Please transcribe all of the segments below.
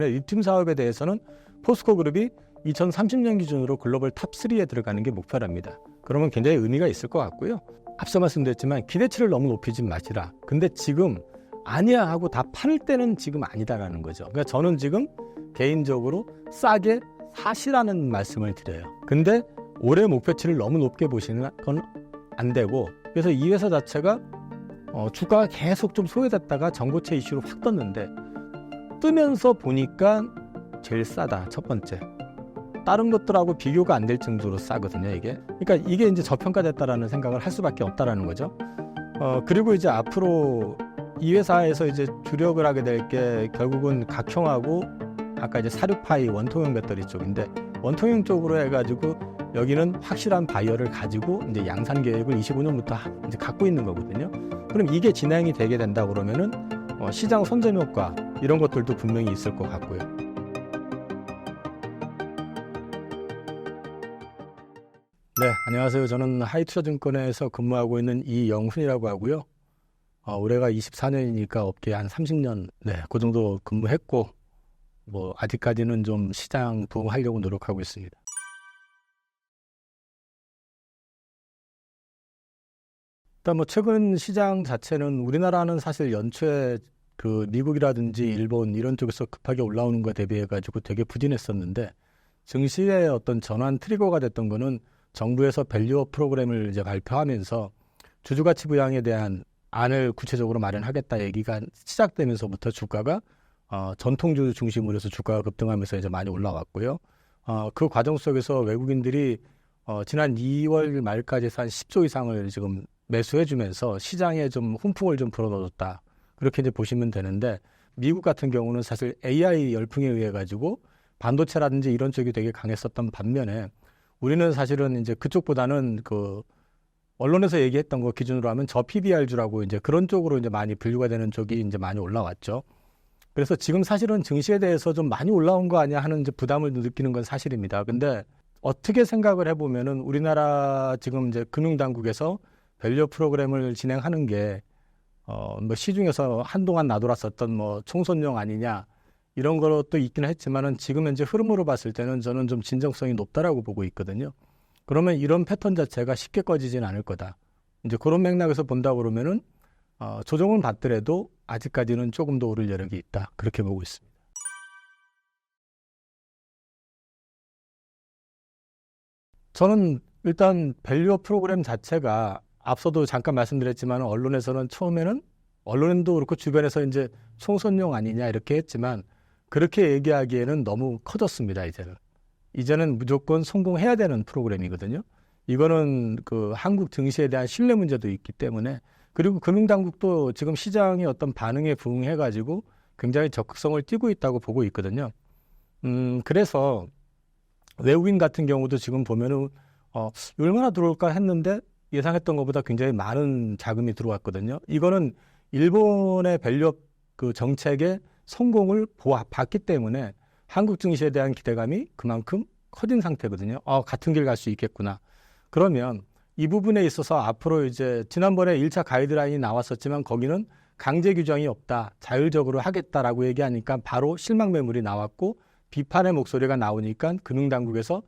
리튬 사업에 대해서는 포스코 그룹이 2030년 기준으로 글로벌 탑3에 들어가는 게 목표랍니다. 그러면 굉장히 의미가 있을 것 같고요. 앞서 말씀드렸지만 기대치를 너무 높이지 마시라. 근데 지금 아니야 하고 다 팔 때는 지금 아니다라는 거죠. 그러니까 저는 지금 개인적으로 싸게 사시라는 말씀을 드려요. 근데 올해 목표치를 너무 높게 보시는 건 안 되고, 그래서 이 회사 자체가 주가가 계속 좀 소외됐다가 정부채 이슈로 확 떴는데, 뜨면서 보니까 제일 싸다. 첫 번째. 다른 것들하고 비교가 안 될 정도로 싸거든요, 이게. 그러니까 이게 이제 저평가됐다라는 생각을 할 수밖에 없다라는 거죠. 그리고 이제 앞으로 이 회사에서 이제 주력을 하게 될 게 결국은 각형하고 아까 이제 사륜파이 원통형 배터리 쪽인데, 원통형 쪽으로 해가지고 여기는 확실한 바이어를 가지고 이제 양산 계획을 25년부터 이제 갖고 있는 거거든요. 그럼 이게 진행이 되게 된다 그러면은 시장 선점 효과 이런 것들도 분명히 있을 것 같고요. 네, 안녕하세요. 저는 하이투자증권에서 근무하고 있는 이영훈이라고 하고요. 올해가 24년이니까 업계에 한 30년, 그 정도 근무했고, 아직까지는 좀 시장 도움하려고 노력하고 있습니다. 일단 최근 시장 자체는 우리나라는 사실 연초에 그 미국이라든지 일본 이런 쪽에서 급하게 올라오는 거에 대비해가지고 되게 부진했었는데, 증시의 어떤 전환 트리거가 됐던 거는 정부에서 밸류업 프로그램을 이제 발표하면서 주주가치 부양에 대한 안을 구체적으로 마련하겠다 얘기가 시작되면서부터 주가가 전통주주 중심으로 해서 주가가 급등하면서 이제 많이 올라왔고요. 그 과정 속에서 외국인들이 지난 2월 말까지 해서 한 10조 이상을 지금 매수해주면서 시장에 좀 훈풍을 좀 불어넣었다. 그렇게 이제 보시면 되는데, 미국 같은 경우는 사실 AI 열풍에 의해 가지고 반도체라든지 이런 쪽이 되게 강했었던 반면에 우리는 사실은 이제 그쪽보다는 그 언론에서 얘기했던 거 기준으로 하면 저 PBR주라고 이제 그런 쪽으로 이제 많이 분류가 되는 쪽이 이제 많이 올라왔죠. 그래서 지금 사실은 증시에 대해서 좀 많이 올라온 거 아니야 하는 이제 부담을 느끼는 건 사실입니다. 근데 어떻게 생각을 해보면은 우리나라 지금 이제 금융당국에서 밸류 프로그램을 진행하는 게 시중에서 한동안 나돌았었던 총선용 아니냐 이런 것도 있기는 했지만은 지금 현재 흐름으로 봤을 때는 저는 좀 진정성이 높다라고 보고 있거든요. 그러면 이런 패턴 자체가 쉽게 꺼지진 않을 거다. 이제 그런 맥락에서 본다 그러면은 조정을 받더라도 아직까지는 조금 더 오를 여력이 있다. 그렇게 보고 있습니다. 저는 일단 밸류업 프로그램 자체가 앞서도 잠깐 말씀드렸지만 언론에서는 처음에는 언론도 그렇고 주변에서 이제 총선용 아니냐 이렇게 했지만 그렇게 얘기하기에는 너무 커졌습니다. 이제는 무조건 성공해야 되는 프로그램이거든요. 이거는 그 한국 증시에 대한 신뢰 문제도 있기 때문에, 그리고 금융당국도 지금 시장의 어떤 반응에 부응해가지고 굉장히 적극성을 띠고 있다고 보고 있거든요. 그래서 외국인 같은 경우도 지금 보면은 얼마나 들어올까 했는데 예상했던 것보다 굉장히 많은 자금이 들어왔거든요. 이거는 일본의 밸류업 그 정책의 성공을 봤기 때문에 한국 증시에 대한 기대감이 그만큼 커진 상태거든요. 같은 길 갈 수 있겠구나. 그러면 이 부분에 있어서 앞으로 이제 지난번에 1차 가이드라인이 나왔었지만 거기는 강제 규정이 없다. 자율적으로 하겠다라고 얘기하니까 바로 실망 매물이 나왔고 비판의 목소리가 나오니까 금융당국에서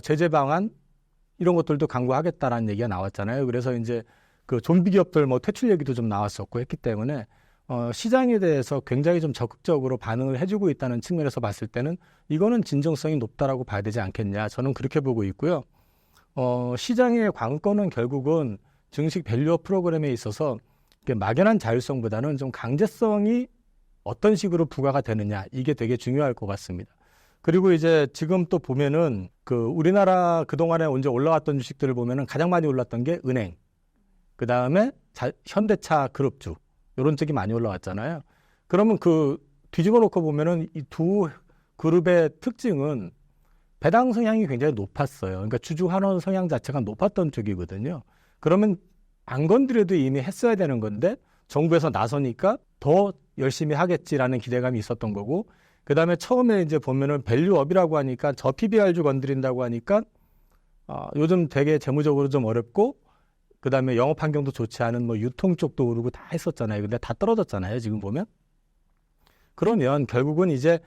제재 방안 이런 것들도 강구하겠다라는 얘기가 나왔잖아요. 그래서 이제 그 좀비 기업들 퇴출 얘기도 좀 나왔었고 했기 때문에 시장에 대해서 굉장히 좀 적극적으로 반응을 해주고 있다는 측면에서 봤을 때는 이거는 진정성이 높다라고 봐야 되지 않겠냐. 저는 그렇게 보고 있고요. 시장의 관건은 결국은 증시 밸류업 프로그램에 있어서 막연한 자율성보다는 좀 강제성이 어떤 식으로 부과가 되느냐, 이게 되게 중요할 것 같습니다. 그리고 이제 지금 또 보면은 그 우리나라 그동안에 언제 올라왔던 주식들을 보면은 가장 많이 올랐던 게 은행, 그 다음에 현대차 그룹주, 이런 쪽이 많이 올라왔잖아요. 그러면 그 뒤집어 놓고 보면은 이 두 그룹의 특징은 배당 성향이 굉장히 높았어요. 그러니까 주주 환원 성향 자체가 높았던 쪽이거든요. 그러면 안 건드려도 이미 했어야 되는 건데 정부에서 나서니까 더 열심히 하겠지라는 기대감이 있었던 거고, 그 다음에 처음에 이제 보면은 밸류업이라고 하니까 저 PBR주 건드린다고 하니까 요즘 되게 재무적으로 좀 어렵고, 그 다음에 영업 환경도 좋지 않은 유통 쪽도 오르고 다 했었잖아요. 근데 다 떨어졌잖아요. 지금 보면. 그러면 결국은 이제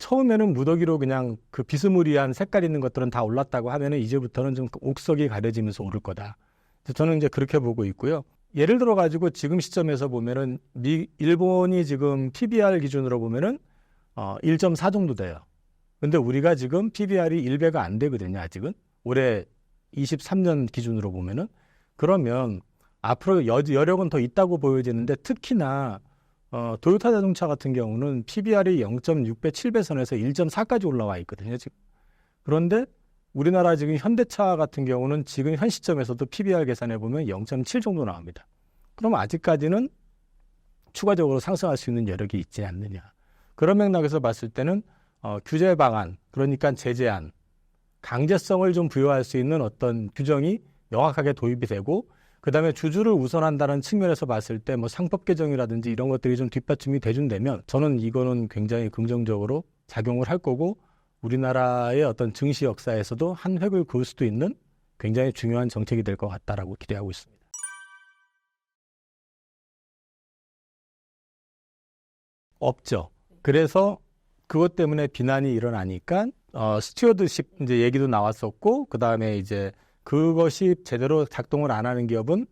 처음에는 무더기로 그냥 그 비스무리한 색깔 있는 것들은 다 올랐다고 하면은 이제부터는 좀 옥석이 가려지면서 오를 거다. 저는 이제 그렇게 보고 있고요. 예를 들어 가지고 지금 시점에서 보면은 일본이 지금 PBR 기준으로 보면은 1.4 정도 돼요. 근데 우리가 지금 PBR이 1배가 안 되거든요, 아직은. 올해 23년 기준으로 보면은. 그러면 앞으로 여력은 더 있다고 보여지는데 특히나 도요타 자동차 같은 경우는 PBR이 0.6배, 7배 선에서 1.4까지 올라와 있거든요, 지금. 그런데 우리나라 지금 현대차 같은 경우는 지금 현 시점에서도 PBR 계산해 보면 0.7 정도 나옵니다. 그럼 아직까지는 추가적으로 상승할 수 있는 여력이 있지 않느냐. 그런 맥락에서 봤을 때는 규제 방안, 그러니까 제재안, 강제성을 좀 부여할 수 있는 어떤 규정이 명확하게 도입이 되고 그다음에 주주를 우선한다는 측면에서 봤을 때 뭐 상법 개정이라든지 이런 것들이 좀 뒷받침이 돼준다면 저는 이거는 굉장히 긍정적으로 작용을 할 거고 우리나라의 어떤 증시 역사에서도 한 획을 그을 수도 있는 굉장히 중요한 정책이 될 것 같다라고 기대하고 있습니다. 없죠. 그래서 그것 때문에 비난이 일어나니까 스튜어드십 이제 얘기도 나왔었고 그다음에 이제 그것이 제대로 작동을 안 하는 기업은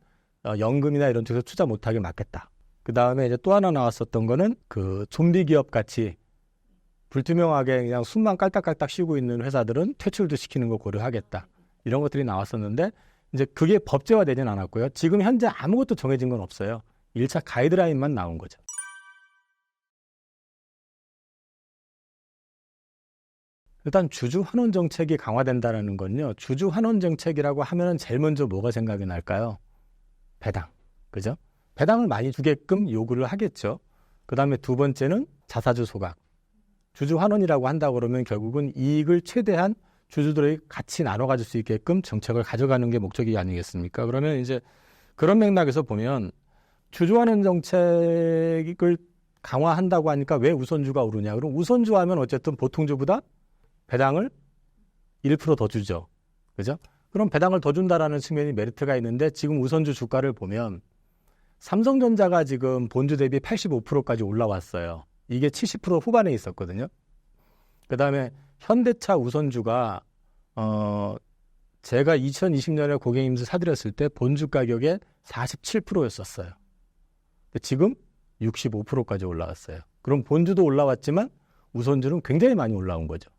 연금이나 이런 쪽에서 투자 못하게 막겠다. 그다음에 이제 또 하나 나왔었던 거는 그 좀비 기업 같이 불투명하게 그냥 숨만 깔딱깔딱 쉬고 있는 회사들은 퇴출도 시키는 거 고려하겠다. 이런 것들이 나왔었는데 이제 그게 법제화되진 않았고요. 지금 현재 아무것도 정해진 건 없어요. 1차 가이드라인만 나온 거죠. 일단 주주 환원 정책이 강화된다는 건요. 주주 환원 정책이라고 하면은 제일 먼저 뭐가 생각이 날까요? 배당. 그죠? 배당을 많이 주게끔 요구를 하겠죠. 그다음에 두 번째는 자사주 소각. 주주 환원이라고 한다 그러면 결국은 이익을 최대한 주주들이 같이 나눠 가질 수 있게끔 정책을 가져가는 게 목적이 아니겠습니까? 그러면 이제 그런 맥락에서 보면 주주 환원 정책을 강화한다고 하니까 왜 우선주가 오르냐? 그럼 우선주 하면 어쨌든 보통주보다 배당을 1% 더 주죠. 그죠? 그럼 배당을 더 준다라는 측면이 메리트가 있는데 지금 우선주 주가를 보면 삼성전자가 지금 본주 대비 85%까지 올라왔어요. 이게 70% 후반에 있었거든요. 그다음에 현대차 우선주가 제가 2020년에 고객님들 사드렸을 때 본주 가격의 47%였었어요. 지금 65%까지 올라왔어요. 그럼 본주도 올라왔지만 우선주는 굉장히 많이 올라온 거죠.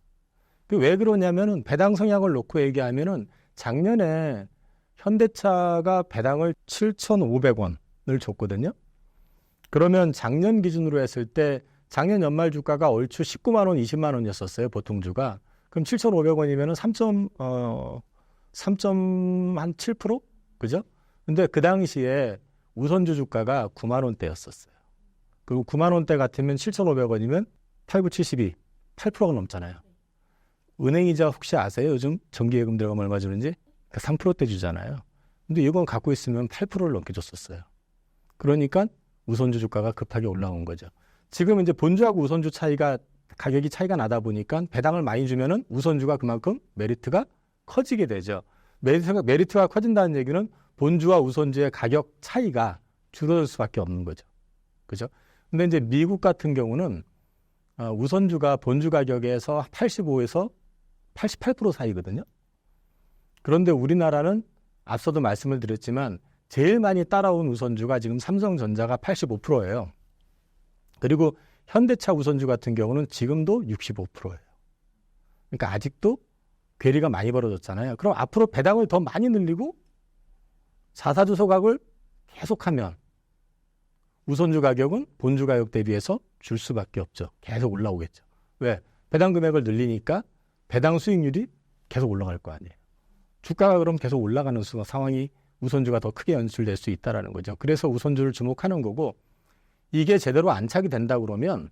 왜 그러냐면은 배당 성향을 놓고 얘기하면은 작년에 현대차가 배당을 7,500원을 줬거든요. 그러면 작년 기준으로 했을 때 작년 연말 주가가 얼추 19만 원, 20만 원이었었어요. 보통주가. 그럼 7,500원이면은 3.7%? 그죠? 근데 그 당시에 우선주 주가가 9만 원대였었어요. 그리고 9만 원대 같으면 7,500원이면 8, 9, 72, 8%가 넘잖아요. 은행이자 혹시 아세요? 요즘 정기예금 들어가면 얼마 주는지? 3%대 주잖아요. 근데 이건 갖고 있으면 8%를 넘게 줬었어요. 그러니까 우선주 주가가 급하게 올라온 거죠. 지금 이제 본주하고 우선주 가격이 차이가 나다 보니까 배당을 많이 주면은 우선주가 그만큼 메리트가 커지게 되죠. 메리트가 커진다는 얘기는 본주와 우선주의 가격 차이가 줄어들 수밖에 없는 거죠. 그죠? 근데 이제 미국 같은 경우는 우선주가 본주 가격에서 85에서 88% 사이거든요. 그런데 우리나라는 앞서도 말씀을 드렸지만 제일 많이 따라온 우선주가 지금 삼성전자가 85%예요. 그리고 현대차 우선주 같은 경우는 지금도 65%예요. 그러니까 아직도 괴리가 많이 벌어졌잖아요. 그럼 앞으로 배당을 더 많이 늘리고 자사주 소각을 계속하면 우선주 가격은 본주 가격 대비해서 줄 수밖에 없죠. 계속 올라오겠죠. 왜? 배당 금액을 늘리니까 배당 수익률이 계속 올라갈 거 아니에요. 주가가 그럼 계속 올라가는 상황이 우선주가 더 크게 연출될 수 있다는 거죠. 그래서 우선주를 주목하는 거고 이게 제대로 안착이 된다 그러면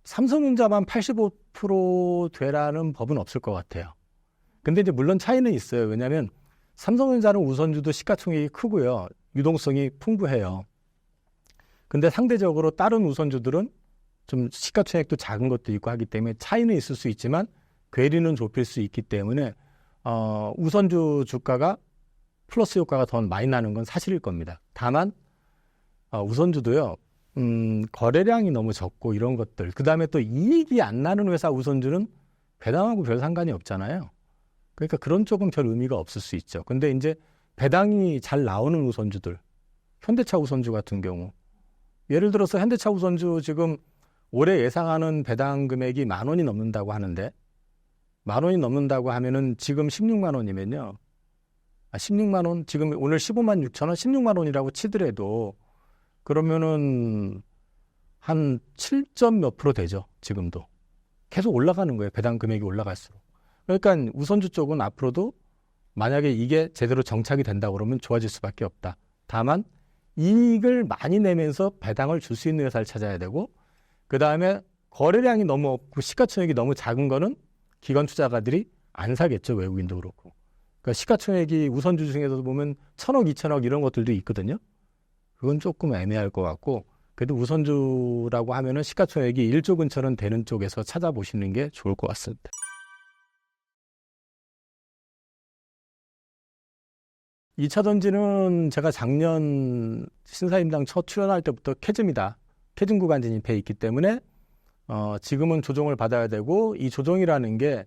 삼성전자만 85% 되라는 법은 없을 것 같아요. 근데 이제 물론 차이는 있어요. 왜냐하면 삼성전자는 우선주도 시가총액이 크고요. 유동성이 풍부해요. 근데 상대적으로 다른 우선주들은 좀 시가총액도 작은 것도 있고 하기 때문에 차이는 있을 수 있지만 괴리는 좁힐 수 있기 때문에 우선주 주가가 플러스 효과가 더 많이 나는 건 사실일 겁니다. 다만 우선주도요. 거래량이 너무 적고 이런 것들. 그다음에 또 이익이 안 나는 회사 우선주는 배당하고 별 상관이 없잖아요. 그러니까 그런 쪽은 별 의미가 없을 수 있죠. 근데 이제 배당이 잘 나오는 우선주들, 현대차 우선주 같은 경우, 예를 들어서 현대차 우선주 지금 올해 예상하는 배당 금액이 10,000원이 넘는다고 하는데, 10,000원이 넘는다고 하면은 지금 16만 원이면요. 16만 원, 지금 오늘 15만 6천 원, 16만 원이라고 치더라도 그러면은 한 7점 몇 프로 되죠. 지금도. 계속 올라가는 거예요. 배당 금액이 올라갈수록. 그러니까 우선주 쪽은 앞으로도 만약에 이게 제대로 정착이 된다고 그러면 좋아질 수밖에 없다. 다만 이익을 많이 내면서 배당을 줄 수 있는 회사를 찾아야 되고, 그 다음에 거래량이 너무 없고 시가총액이 너무 작은 거는 기관 투자가들이 안 사겠죠. 외국인도 그렇고. 그러니까 시가총액이 우선주 중에서도 보면 1,000억, 2,000억 이런 것들도 있거든요. 그건 조금 애매할 것 같고, 그래도 우선주라고 하면은 시가총액이 1조 근처는 되는 쪽에서 찾아보시는 게 좋을 것 같습니다. 이 차 전지는 제가 작년 신사임당 첫 출연할 때부터 캐즘이다. 캐즘 구간 진입해 있기 때문에 지금은 조정을 받아야 되고, 이 조정이라는 게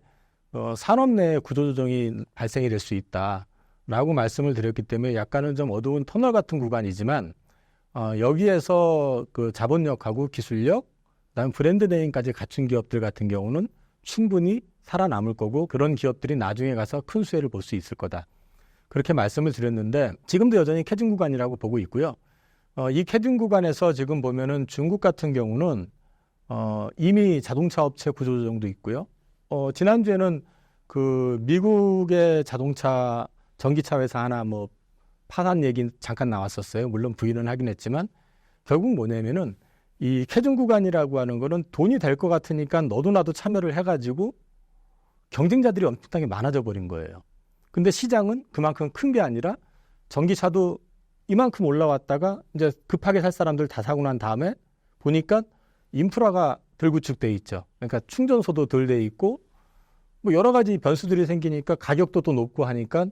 산업 내에 구조조정이 발생이 될 수 있다라고 말씀을 드렸기 때문에 약간은 좀 어두운 터널 같은 구간이지만, 여기에서 그 자본력하고 기술력, 그다음 브랜드 네임까지 갖춘 기업들 같은 경우는 충분히 살아남을 거고, 그런 기업들이 나중에 가서 큰 수혜를 볼 수 있을 거다. 그렇게 말씀을 드렸는데, 지금도 여전히 캐즘 구간이라고 보고 있고요. 이 캐즘 구간에서 지금 보면은 중국 같은 경우는 이미 자동차 업체 구조조정도 있고요. 지난주에는 그 미국의 자동차 전기차 회사 하나 뭐 파산 얘기 잠깐 나왔었어요. 물론 부인은 하긴 했지만, 결국 뭐냐면은 이 캐즘 구간이라고 하는 거는 돈이 될 것 같으니까 너도 나도 참여를 해가지고 경쟁자들이 엄청나게 많아져 버린 거예요. 근데 시장은 그만큼 큰 게 아니라 전기차도 이만큼 올라왔다가 이제 급하게 살 사람들 다 사고 난 다음에 보니까 인프라가 덜 구축돼 있죠. 그러니까 충전소도 덜 돼 있고 뭐 여러 가지 변수들이 생기니까 가격도 또 높고 하니까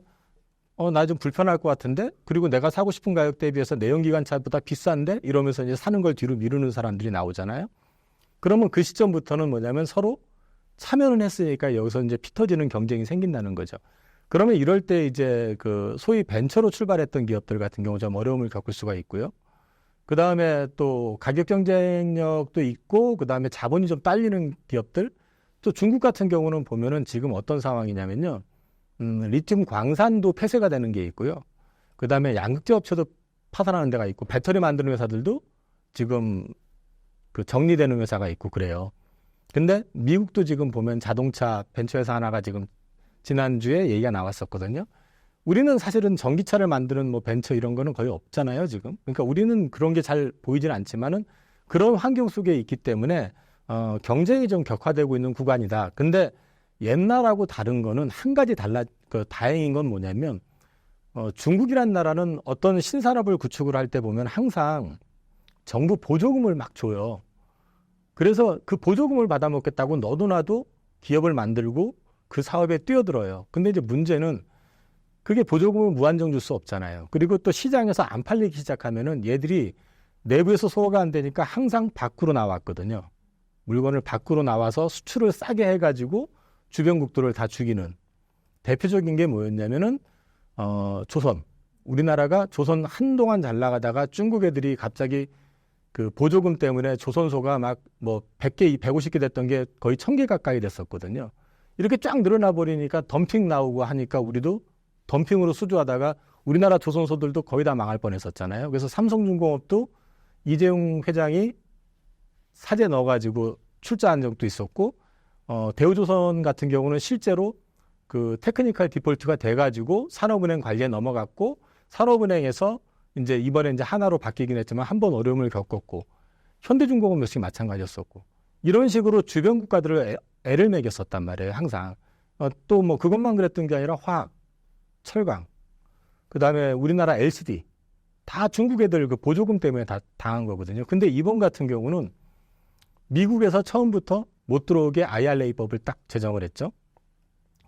나 좀 불편할 것 같은데, 그리고 내가 사고 싶은 가격 대비해서 내연기관차보다 비싼데 이러면서 이제 사는 걸 뒤로 미루는 사람들이 나오잖아요. 그러면 그 시점부터는 뭐냐면 서로 참여는 했으니까 여기서 이제 피 터지는 경쟁이 생긴다는 거죠. 그러면 이럴 때 이제 그 소위 벤처로 출발했던 기업들 같은 경우 좀 어려움을 겪을 수가 있고요. 그 다음에 또 가격 경쟁력도 있고, 그 다음에 자본이 좀 딸리는 기업들, 또 중국 같은 경우는 보면은 지금 어떤 상황이냐면요. 리튬 광산도 폐쇄가 되는 게 있고요. 그 다음에 양극재 업체도 파산하는 데가 있고, 배터리 만드는 회사들도 지금 그 정리되는 회사가 있고 그래요. 근데 미국도 지금 보면 자동차 벤처 회사 하나가 지금 지난주에 얘기가 나왔었거든요. 우리는 사실은 전기차를 만드는 뭐 벤처 이런 거는 거의 없잖아요, 지금. 그러니까 우리는 그런 게 잘 보이진 않지만은 그런 환경 속에 있기 때문에 경쟁이 좀 격화되고 있는 구간이다. 근데 옛날하고 다른 거는 한 가지 다행인 건 뭐냐면, 중국이란 나라는 어떤 신산업을 구축을 할 때 보면 항상 정부 보조금을 막 줘요. 그래서 그 보조금을 받아먹겠다고 너도 나도 기업을 만들고 그 사업에 뛰어들어요. 근데 이제 문제는 그게 보조금을 무한정 줄 수 없잖아요. 그리고 또 시장에서 안 팔리기 시작하면은 얘들이 내부에서 소화가 안 되니까 항상 밖으로 나왔거든요. 물건을 밖으로 나와서 수출을 싸게 해가지고 주변국들을 다 죽이는. 대표적인 게 뭐였냐면은 조선. 우리나라가 조선 한동안 잘 나가다가 중국 애들이 갑자기 그 보조금 때문에 조선소가 막 뭐 100개, 150개 됐던 게 거의 1000개 가까이 됐었거든요. 이렇게 쫙 늘어나 버리니까 덤핑 나오고 하니까 우리도 덤핑으로 수주하다가 우리나라 조선소들도 거의 다 망할 뻔했었잖아요. 그래서 삼성중공업도 이재용 회장이 사재 넣어가지고 출자한 적도 있었고, 대우조선 같은 경우는 실제로 그 테크니컬 디폴트가 돼가지고 산업은행 관리에 넘어갔고, 산업은행에서 이제 이번에 이제 하나로 바뀌긴 했지만 한 번 어려움을 겪었고, 현대중공업 역시 마찬가지였었고, 이런 식으로 주변 국가들을 애를 먹였었단 말이에요, 항상. 또 뭐 그것만 그랬던 게 아니라 화학, 철강, 그 다음에 우리나라 LCD, 다 중국 애들 그 보조금 때문에 다 당한 거거든요. 근데 이번 같은 경우는 미국에서 처음부터 못 들어오게 IRA법을 딱 제정을 했죠.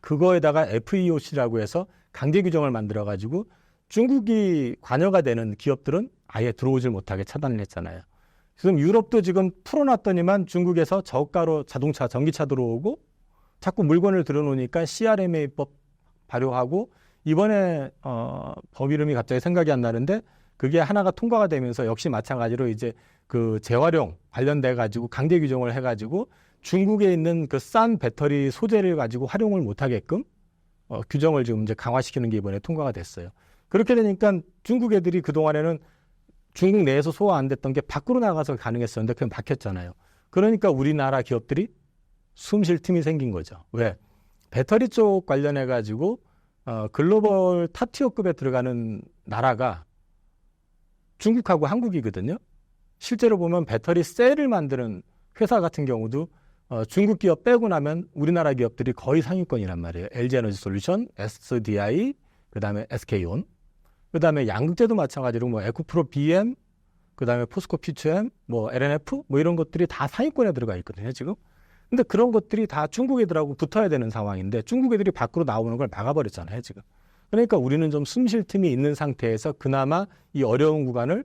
그거에다가 FEOC라고 해서 강제 규정을 만들어가지고 중국이 관여가 되는 기업들은 아예 들어오질 못하게 차단을 했잖아요. 지금 유럽도 지금 풀어놨더니만 중국에서 저가로 자동차, 전기차 들어오고 자꾸 물건을 들어놓으니까 CRMA법 발효하고 이번에 법 이름이 갑자기 생각이 안 나는데 그게 하나가 통과가 되면서 역시 마찬가지로 이제 그 재활용 관련돼 가지고 강제 규정을 해가지고 중국에 있는 그 싼 배터리 소재를 가지고 활용을 못하게끔 규정을 지금 이제 강화시키는 게 이번에 통과가 됐어요. 그렇게 되니까 중국 애들이 그동안에는 중국 내에서 소화 안 됐던 게 밖으로 나가서 가능했었는데 그냥 막혔잖아요. 그러니까 우리나라 기업들이 숨 쉴 틈이 생긴 거죠. 왜? 배터리 쪽 관련해 가지고 글로벌 탑티어급에 들어가는 나라가 중국하고 한국이거든요. 실제로 보면 배터리 셀을 만드는 회사 같은 경우도 중국 기업 빼고 나면 우리나라 기업들이 거의 상위권이란 말이에요. LG에너지 솔루션, SDI, 그다음에 SK온, 그다음에 양극재도 마찬가지로 뭐 에코프로 BM, 그다음에 포스코 피추엠, 뭐 LNF 뭐 이런 것들이 다 상위권에 들어가 있거든요, 지금. 근데 그런 것들이 다 중국 애들하고 붙어야 되는 상황인데 중국 애들이 밖으로 나오는 걸 막아버렸잖아요, 지금. 그러니까 우리는 좀 숨 쉴 틈이 있는 상태에서 그나마 이 어려운 구간을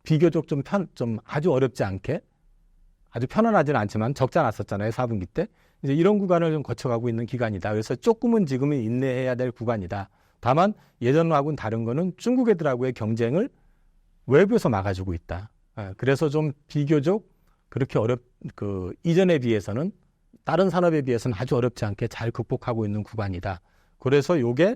비교적 좀 아주 어렵지 않게, 아주 편안하지는 않지만 적자 났었잖아요, 4분기 때. 이제 이런 구간을 좀 거쳐가고 있는 기간이다. 그래서 조금은 지금은 인내해야 될 구간이다. 다만 예전하고는 다른 거는 중국 애들하고의 경쟁을 외부에서 막아주고 있다. 그래서 좀 비교적 그렇게 이전에 비해서는 다른 산업에 비해서는 아주 어렵지 않게 잘 극복하고 있는 구간이다. 그래서 요게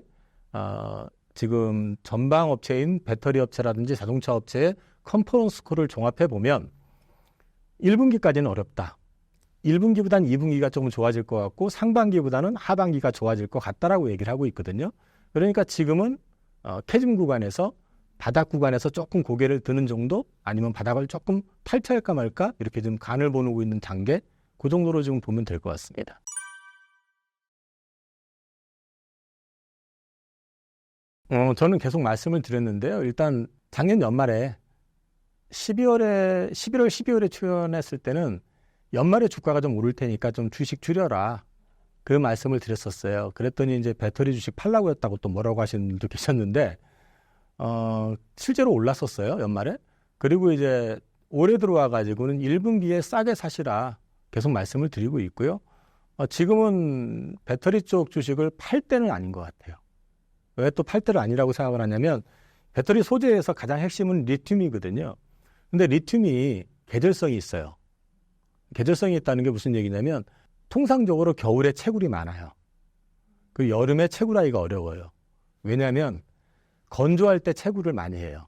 지금 전방 업체인 배터리 업체라든지 자동차 업체의 컨퍼런스 콜을 종합해 보면 1분기까지는 어렵다. 1분기보다는 2분기가 조금 좋아질 것 같고 상반기보다는 하반기가 좋아질 것 같다라고 얘기를 하고 있거든요. 그러니까 지금은 캐즘 구간에서 바닥 구간에서 조금 고개를 드는 정도 아니면 바닥을 조금 탈퇴할까 말까 이렇게 좀 간을 보고 있는 단계 그 정도로 지금 보면 될 것 같습니다. 저는 계속 말씀을 드렸는데요. 일단 작년 연말에 11월, 12월에 출연했을 때는 연말에 주가가 좀 오를 테니까 좀 주식 줄여라. 그 말씀을 드렸었어요. 그랬더니 이제 배터리 주식 팔라고 했다고 또 뭐라고 하시는 분들도 계셨는데, 실제로 올랐었어요, 연말에. 그리고 이제 올해 들어와 가지고는 1분기에 싸게 사시라 계속 말씀을 드리고 있고요. 지금은 배터리 쪽 주식을 팔 때는 아닌 것 같아요. 왜 또 팔 때를 아니라고 생각을 하냐면 배터리 소재에서 가장 핵심은 리튬이거든요. 근데 리튬이 계절성이 있어요. 계절성이 있다는 게 무슨 얘기냐면 통상적으로 겨울에 채굴이 많아요. 그 여름에 채굴하기가 어려워요. 왜냐하면 건조할 때 채굴을 많이 해요.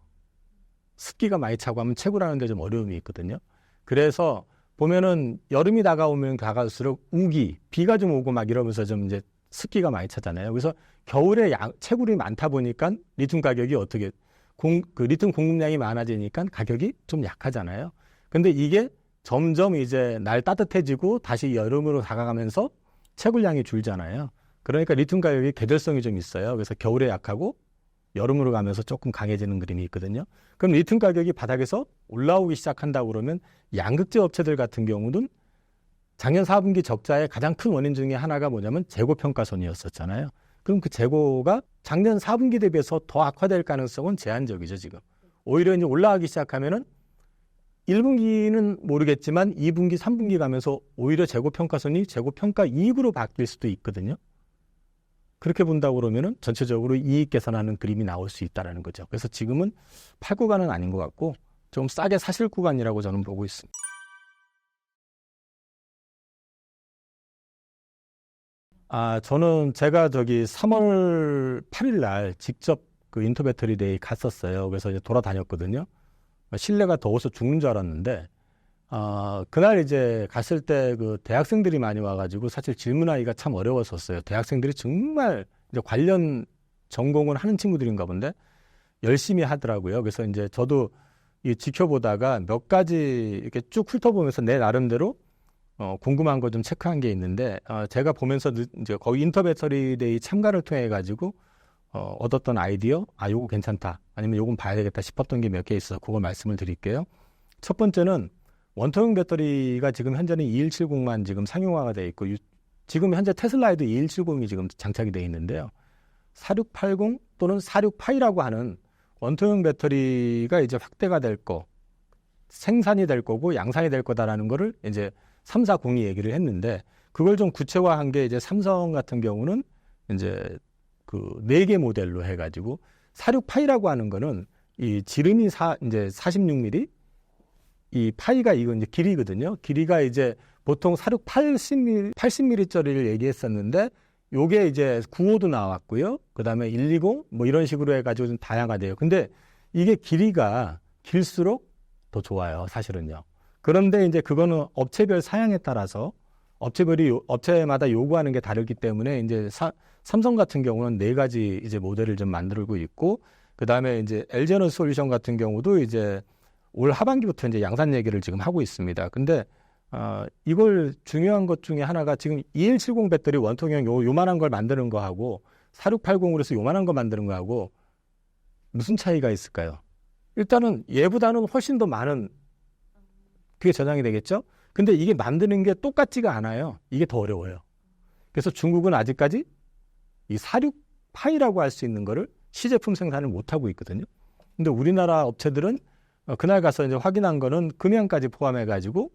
습기가 많이 차고 하면 채굴하는 데 좀 어려움이 있거든요. 그래서 보면은 여름이 다가오면 다가올수록 우기, 비가 좀 오고 막 이러면서 좀 이제 습기가 많이 차잖아요. 그래서 겨울에 채굴이 많다 보니까 리튬 가격이 리튬 공급량이 많아지니까 가격이 좀 약하잖아요. 근데 이게 점점 이제 날 따뜻해지고 다시 여름으로 다가가면서 채굴량이 줄잖아요. 그러니까 리튬 가격이 계절성이 좀 있어요. 그래서 겨울에 약하고 여름으로 가면서 조금 강해지는 그림이 있거든요. 그럼 리튬 가격이 바닥에서 올라오기 시작한다고 그러면 양극재 업체들 같은 경우는 작년 4분기 적자의 가장 큰 원인 중에 하나가 뭐냐면 재고 평가손이었었잖아요. 그럼 그 재고가 작년 4분기 대비해서 더 악화될 가능성은 제한적이죠, 지금. 오히려 이제 올라가기 시작하면은 1분기는 모르겠지만 2분기, 3분기 가면서 오히려 재고 평가손이 재고 평가 이익으로 바뀔 수도 있거든요. 그렇게 본다고 그러면은 전체적으로 이익 계산하는 그림이 나올 수 있다라는 거죠. 그래서 지금은 팔 구간은 아닌 것 같고 좀 싸게 사실 구간이라고 저는 보고 있습니다. 저는 제가 3월 8일 날 직접 그 인터배터리 데이 갔었어요. 그래서 이제 돌아다녔거든요. 실내가 더워서 죽는 줄 알았는데, 그날 이제 갔을 때 그 대학생들이 많이 와가지고 사실 질문하기가 참 어려웠었어요. 대학생들이 정말 이제 관련 전공을 하는 친구들인가 본데 열심히 하더라고요. 그래서 이제 저도 이 지켜보다가 몇 가지 이렇게 쭉 훑어보면서 내 나름대로 궁금한 거 좀 체크한 게 있는데, 제가 보면서 이제 거기 인터배터리 데이 참가를 통해 가지고 얻었던 아이디어, 요거 괜찮다, 아니면 요건 봐야 되겠다 싶었던 게 몇 개 있어서 그걸 말씀을 드릴게요. 첫 번째는 원통형 배터리가 지금 현재는 2170만 지금 상용화가 되어 있고, 지금 현재 테슬라에도 2170이 지금 장착이 되어 있는데요. 4680 또는 46파이라고 하는 원통형 배터리가 이제 확대가 될 거, 생산이 될 거고 양산이 될 거다라는 거를 이제 340이 얘기를 했는데 그걸 좀 구체화한 게 이제 삼성 같은 경우는 이제 그 4개 모델로 해가지고 46파이라고 하는 거는 이 지름이 이제 46mm, 이 파이가 이거 이제 길이거든요. 길이가 이제 보통 46 80mm짜리를 얘기했었는데 요게 이제 95도 나왔고요. 그다음에 120 뭐 이런 식으로 해가지고 좀 다양하대요. 근데 이게 길이가 길수록 더 좋아요, 사실은요. 그런데 이제 그거는 업체별 사양에 따라서 업체마다 요구하는 게 다르기 때문에 이제 삼성 같은 경우는 4가지 이제 모델을 좀 만들고 있고 그다음에 이제 LG에너지솔루션 같은 경우도 이제 올 하반기부터 이제 양산 얘기를 지금 하고 있습니다. 근데 이걸 중요한 것 중에 하나가 지금 2170 배터리 원통형 요만한 걸 만드는 거하고 4680으로 해서 요만한 거 만드는 거하고 무슨 차이가 있을까요? 일단은 얘보다는 훨씬 더 많은 그게 저장이 되겠죠? 근데 이게 만드는 게 똑같지가 않아요. 이게 더 어려워요. 그래서 중국은 아직까지 이 46파이라고 할 수 있는 거를 시제품 생산을 못하고 있거든요. 근데 우리나라 업체들은 그날 가서 이제 확인한 거는 금형까지 포함해가지고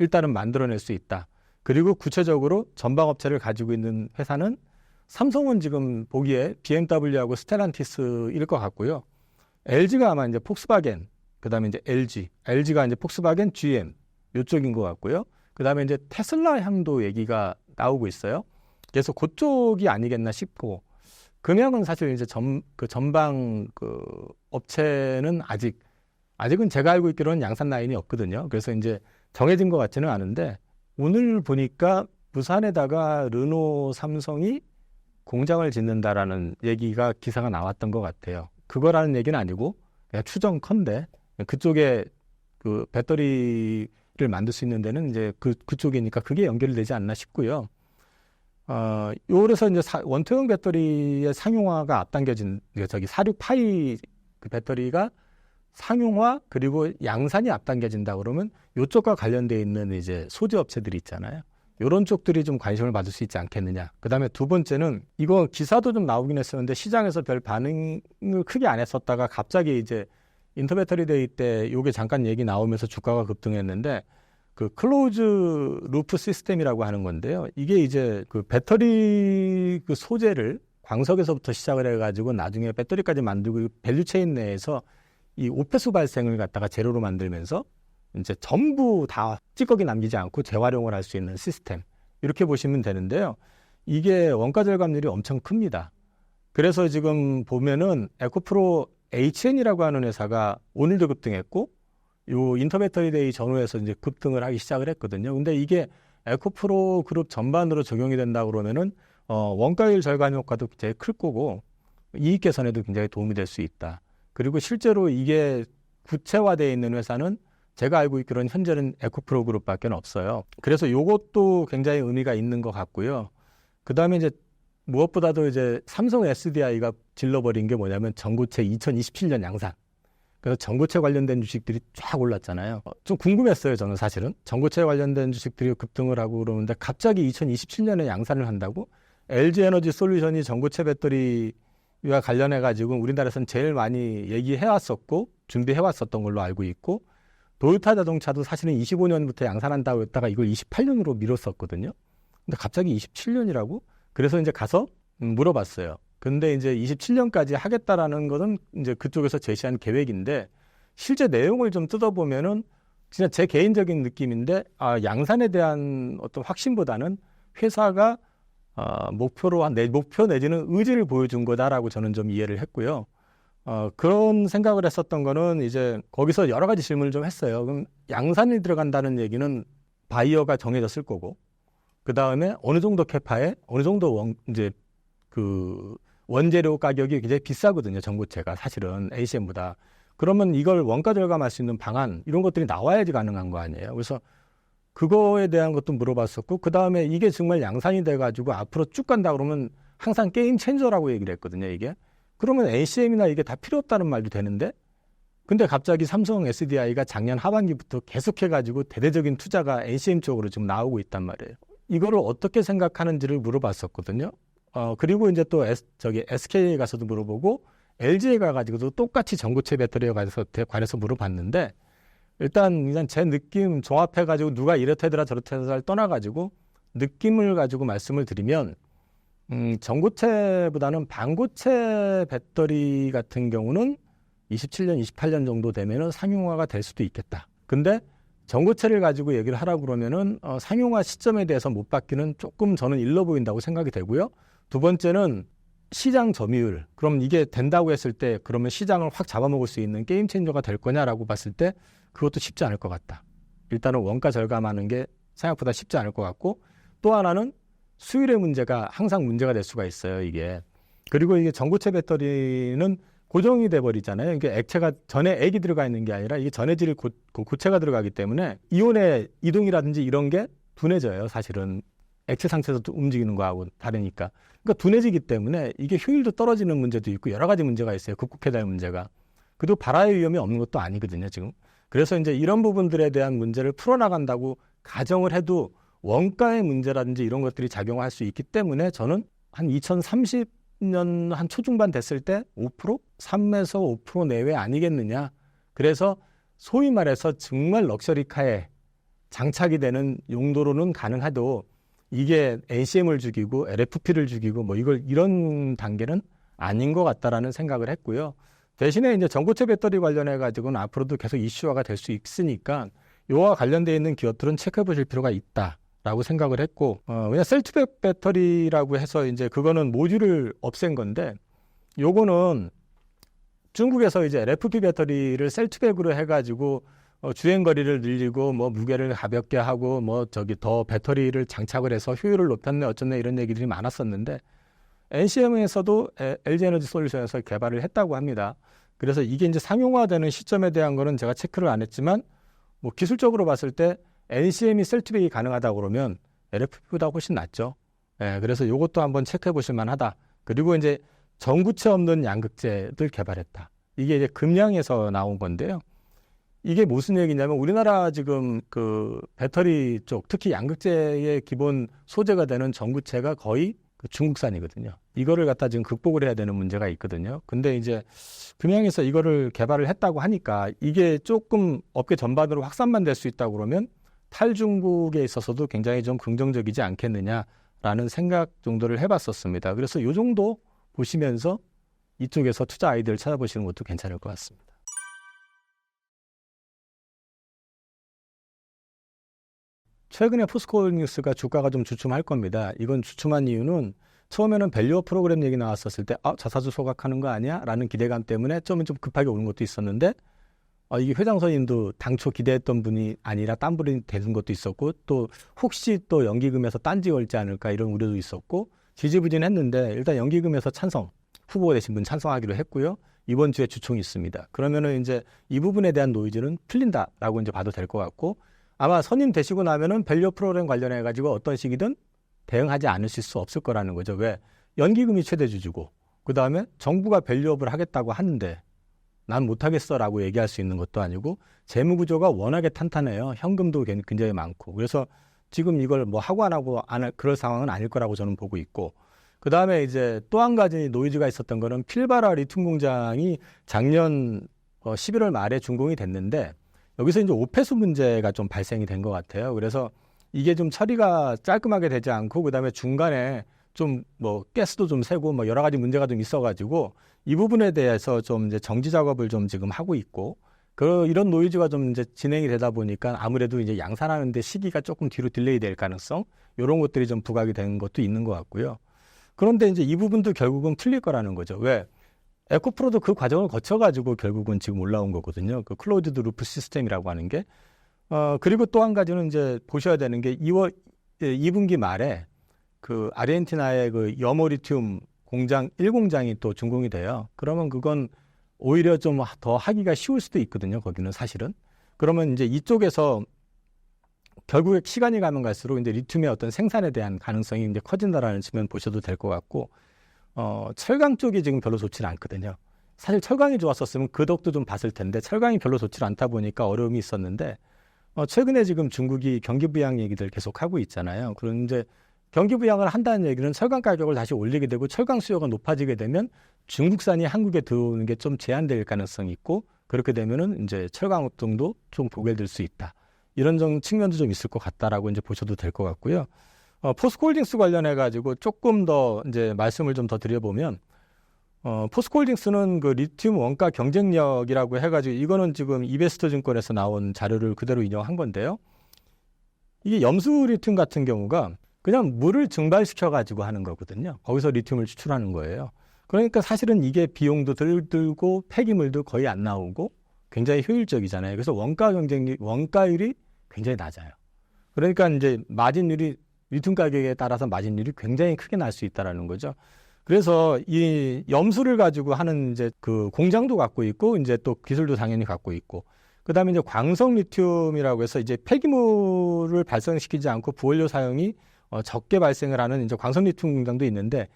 일단은 만들어낼 수 있다. 그리고 구체적으로 전방업체를 가지고 있는 회사는 삼성은 지금 보기에 BMW하고 스텔란티스일 것 같고요. LG가 아마 이제 폭스바겐, 그 다음에 이제 LG가 이제 폭스바겐, GM 이쪽인 것 같고요. 그 다음에 이제 테슬라 향도 얘기가 나오고 있어요. 그래서 그쪽이 아니겠나 싶고, 금형은 사실 이제 전방 업체는 아직은 제가 알고 있기로는 양산 라인이 없거든요. 그래서 이제 정해진 것 같지는 않은데 오늘 보니까 부산에다가 르노, 삼성이 공장을 짓는다라는 얘기가 기사가 나왔던 것 같아요. 그거라는 얘기는 아니고 그냥 추정컨대 그쪽에 그 배터리를 만들 수 있는 데는 이제 그쪽이니까 그게 연결되지 않나 싶고요. 요래서 이제 원통형 배터리의 상용화가 앞당겨진 46파이 그 배터리가 상용화 그리고 양산이 앞당겨진다 그러면 이쪽과 관련돼 있는 이제 소재 업체들이 있잖아요. 이런 쪽들이 좀 관심을 받을 수 있지 않겠느냐. 그다음에 두 번째는 이거 기사도 좀 나오긴 했었는데 시장에서 별 반응을 크게 안 했었다가 갑자기 이제 인터배터리 데이 때 이게 잠깐 얘기 나오면서 주가가 급등했는데 그 클로즈 루프 시스템이라고 하는 건데요. 이게 이제 그 배터리 그 소재를 광석에서부터 시작을 해가지고 나중에 배터리까지 만들고 밸류 체인 내에서 이 오폐수 발생을 갖다가 재료로 만들면서 이제 전부 다 찌꺼기 남기지 않고 재활용을 할 수 있는 시스템 이렇게 보시면 되는데요. 이게 원가 절감률이 엄청 큽니다. 그래서 지금 보면은 에코프로 HN이라고 하는 회사가 오늘도 급등했고 요 인터배터리 데이 전후에서 이제 급등을 하기 시작을 했거든요. 근데 이게 에코프로 그룹 전반으로 적용이 된다 그러면은 원가율 절감 효과도 굉장히 클 거고 이익 개선에도 굉장히 도움이 될 수 있다. 그리고 실제로 이게 구체화되어 있는 회사는 제가 알고 있기로는 현재는 에코프로 그룹밖에 없어요. 그래서 이것도 굉장히 의미가 있는 것 같고요. 그 다음에 이제 무엇보다도 이제 삼성 SDI가 질러버린 게 뭐냐면 전고체 2027년 양산. 그래서 전고체 관련된 주식들이 쫙 올랐잖아요. 좀 궁금했어요, 저는 사실은. 전고체 관련된 주식들이 급등을 하고 그러는데 갑자기 2027년에 양산을 한다고? LG에너지 솔루션이 전고체 배터리와 관련해가지고 우리나라에서는 제일 많이 얘기해왔었고 준비해왔었던 걸로 알고 있고 도요타 자동차도 사실은 25년부터 양산한다고 했다가 이걸 28년으로 미뤘었거든요. 근데 갑자기 27년이라고? 그래서 이제 가서 물어봤어요. 근데 이제 27년까지 하겠다라는 것은 이제 그쪽에서 제시한 계획인데 실제 내용을 좀 뜯어보면은 진짜 제 개인적인 느낌인데 양산에 대한 어떤 확신보다는 회사가 목표로 내 목표 내지는 의지를 보여준 거다라고 저는 좀 이해를 했고요. 그런 생각을 했었던 거는 이제 거기서 여러 가지 질문을 좀 했어요. 그럼 양산이 들어간다는 얘기는 바이어가 정해졌을 거고, 그 다음에 어느 정도 캐파에 어느 정도 이제 그 원재료 가격이 굉장히 비싸거든요. 전고체가 사실은 ACM보다. 그러면 이걸 원가 절감할 수 있는 방안 이런 것들이 나와야지 가능한 거 아니에요. 그래서 그거에 대한 것도 물어봤었고 그 다음에 이게 정말 양산이 돼가지고 앞으로 쭉 간다 그러면 항상 게임 체인저라고 얘기를 했거든요. 이게. 그러면 ACM이나 이게 다 필요 없다는 말도 되는데 근데 갑자기 삼성 SDI가 작년 하반기부터 계속해가지고 대대적인 투자가 ACM 쪽으로 지금 나오고 있단 말이에요. 이거를 어떻게 생각하는지를 물어봤었거든요. 그리고 이제 또 SK에 가서도 물어보고 LG에 가가지고도 똑같이 전고체 배터리에 관해서 물어봤는데 일단 제 느낌 종합해가지고 누가 이렇다더라 저렇다더라를 떠나가지고 느낌을 가지고 말씀을 드리면 전고체보다는 반고체 배터리 같은 경우는 27년, 28년 정도 되면은 상용화가 될 수도 있겠다. 근데 전고체를 가지고 얘기를 하라고 그러면은 상용화 시점에 대해서 못 받기는 조금 저는 일러 보인다고 생각이 되고요. 두 번째는 시장 점유율. 그럼 이게 된다고 했을 때 그러면 시장을 확 잡아먹을 수 있는 게임 체인저가 될 거냐라고 봤을 때 그것도 쉽지 않을 것 같다. 일단은 원가 절감하는 게 생각보다 쉽지 않을 것 같고, 또 하나는 수율의 문제가 항상 문제가 될 수가 있어요, 이게. 그리고 이게 전고체 배터리는 고정이 돼 버리잖아요. 이게 액체가 전에 액이 들어가 있는 게 아니라 이게 전해질 고체가 들어가기 때문에 이온의 이동이라든지 이런 게 둔해져요. 사실은 액체 상태에서 움직이는 거하고 다르니까. 그러니까 둔해지기 때문에 이게 효율도 떨어지는 문제도 있고 여러 가지 문제가 있어요. 극복해야 될 문제가. 그리고 발화의 위험이 없는 것도 아니거든요, 지금. 그래서 이제 이런 부분들에 대한 문제를 풀어나간다고 가정을 해도 원가의 문제라든지 이런 것들이 작용할 수 있기 때문에 저는 한 2030년 한 초중반 됐을 때 5%? 3에서 5% 내외 아니겠느냐. 그래서 소위 말해서 정말 럭셔리카에 장착이 되는 용도로는 가능해도 이게 NCM을 죽이고 LFP를 죽이고 뭐 이런 단계는 아닌 것 같다라는 생각을 했고요. 대신에 이제 전고체 배터리 관련해 가지고는 앞으로도 계속 이슈화가 될 수 있으니까 이와 관련되어 있는 기업들은 체크해 보실 필요가 있다라고 생각을 했고, 그냥 셀투백 배터리라고 해서 이제 그거는 모듈을 없앤 건데, 요거는 중국에서 이제 LFP 배터리를 셀투백으로 해가지고 주행 거리를 늘리고 뭐 무게를 가볍게 하고 뭐 더 배터리를 장착을 해서 효율을 높였네 어쩌네 이런 얘기들이 많았었는데, NCM에서도 LG에너지 솔루션에서 개발을 했다고 합니다. 그래서 이게 이제 상용화되는 시점에 대한 거는 제가 체크를 안 했지만, 뭐 기술적으로 봤을 때 NCM이 셀투백이 가능하다고 그러면 LFP보다 훨씬 낫죠. 예, 그래서 이것도 한번 체크해 보실 만하다. 그리고 이제 전구체 없는 양극재들 개발했다. 이게 이제 금양에서 나온 건데요. 이게 무슨 얘기냐면 우리나라 지금 그 배터리 쪽, 특히 양극재의 기본 소재가 되는 전구체가 거의 중국산이거든요. 이거를 갖다 지금 극복을 해야 되는 문제가 있거든요. 근데 이제 금양에서 이거를 개발을 했다고 하니까 이게 조금 업계 전반으로 확산만 될 수 있다고 그러면 탈중국에 있어서도 굉장히 좀 긍정적이지 않겠느냐라는 생각 정도를 해봤었습니다. 그래서 이 정도 보시면서 이쪽에서 투자 아이디어를 찾아보시는 것도 괜찮을 것 같습니다. 최근에 포스코홀딩스가 주가가 좀 주춤할 겁니다. 이건 주춤한 이유는 처음에는 밸류업 프로그램 얘기 나왔었을 때 자사주 소각하는 거 아니야? 라는 기대감 때문에 처음엔 좀 급하게 오는 것도 있었는데, 이게 회장 선임도 당초 기대했던 분이 아니라 딴 분이 되는 것도 있었고, 또 혹시 또 연기금에서 딴지 걸지 않을까 이런 우려도 있었고, 지지부진했는데 일단 연기금에서 찬성, 후보가 되신 분 찬성하기로 했고요. 이번 주에 주총이 있습니다. 그러면은 이제 이 부분에 대한 노이즈는 풀린다라고 이제 봐도 될 것 같고, 아마 선임 되시고 나면은 밸류 프로그램 관련해 가지고 어떤 식이든 대응하지 않으실 수 없을 거라는 거죠. 왜? 연기금이 최대 주주고, 그 다음에 정부가 밸류업을 하겠다고 하는데 난 못하겠어라고 얘기할 수 있는 것도 아니고, 재무 구조가 워낙에 탄탄해요. 현금도 굉장히 많고. 그래서 지금 이걸 뭐 하고 안 하고 그럴 상황은 아닐 거라고 저는 보고 있고, 그 다음에 이제 또 한 가지 노이즈가 있었던 거는 필바라 리튬 공장이 작년 11월 말에 준공이 됐는데, 여기서 이제 오폐수 문제가 좀 발생이 된 것 같아요. 그래서 이게 좀 처리가 깔끔하게 되지 않고, 그 다음에 중간에 좀 뭐 가스도 좀 새고 뭐 여러 가지 문제가 좀 있어가지고 이 부분에 대해서 좀 이제 정지 작업을 좀 지금 하고 있고, 이런 노이즈가 좀 이제 진행이 되다 보니까 아무래도 이제 양산하는데 시기가 조금 뒤로 딜레이 될 가능성, 이런 것들이 좀 부각이 된 것도 있는 것 같고요. 그런데 이제 이 부분도 결국은 풀릴 거라는 거죠. 왜? 에코프로도 그 과정을 거쳐가지고 결국은 지금 올라온 거거든요. 그 클로즈드 루프 시스템이라고 하는 게. 그리고 또 한 가지는 이제 보셔야 되는 게 2분기 말에 그 아르헨티나의 그 여모리튬 공장 1공장이 또 준공이 돼요. 그러면 그건 오히려 좀 더 하기가 쉬울 수도 있거든요. 거기는 사실은. 그러면 이제 이쪽에서 결국에 시간이 가면 갈수록 이제 리튬의 어떤 생산에 대한 가능성이 이제 커진다라는 측면 보셔도 될 것 같고, 철강 쪽이 지금 별로 좋지는 않거든요. 사실 철강이 좋았었으면 그 덕도 좀 봤을 텐데 철강이 별로 좋지 않다 보니까 어려움이 있었는데, 최근에 지금 중국이 경기 부양 얘기들 계속 하고 있잖아요. 그런데 경기 부양을 한다는 얘기는 철강 가격을 다시 올리게 되고 철강 수요가 높아지게 되면 중국산이 한국에 들어오는 게 좀 제한될 가능성이 있고, 그렇게 되면은 이제 철강 업종도 좀 보게 될 수 있다. 이런 측면도 좀 있을 것 같다라고 이제 보셔도 될 것 같고요. 포스코홀딩스 관련해 가지고 조금 더 이제 말씀을 좀 더 드려보면, 포스코홀딩스는 그 리튬 원가 경쟁력이라고 해가지고 이거는 지금 이베스터 증권에서 나온 자료를 그대로 인용한 건데요. 이게 염수 리튬 같은 경우가 그냥 물을 증발시켜 가지고 하는 거거든요. 거기서 리튬을 추출하는 거예요. 그러니까 사실은 이게 비용도 덜 들고 폐기물도 거의 안 나오고 굉장히 효율적이잖아요. 그래서 원가율이 굉장히 낮아요. 그러니까 이제 마진율이 리튬 가격에 따라서 마진율이 굉장히 크게 날 수 있다라는 거죠. 그래서 이 염수를 가지고 하는 이제 그 공장도 갖고 있고 이제 또 기술도 당연히 갖고 있고, 그다음에 이제 광석 리튬이라고 해서 이제 폐기물을 발생시키지 않고 부원료 사용이 적게 발생을 하는 이제 광석 리튬 공장도 있는데,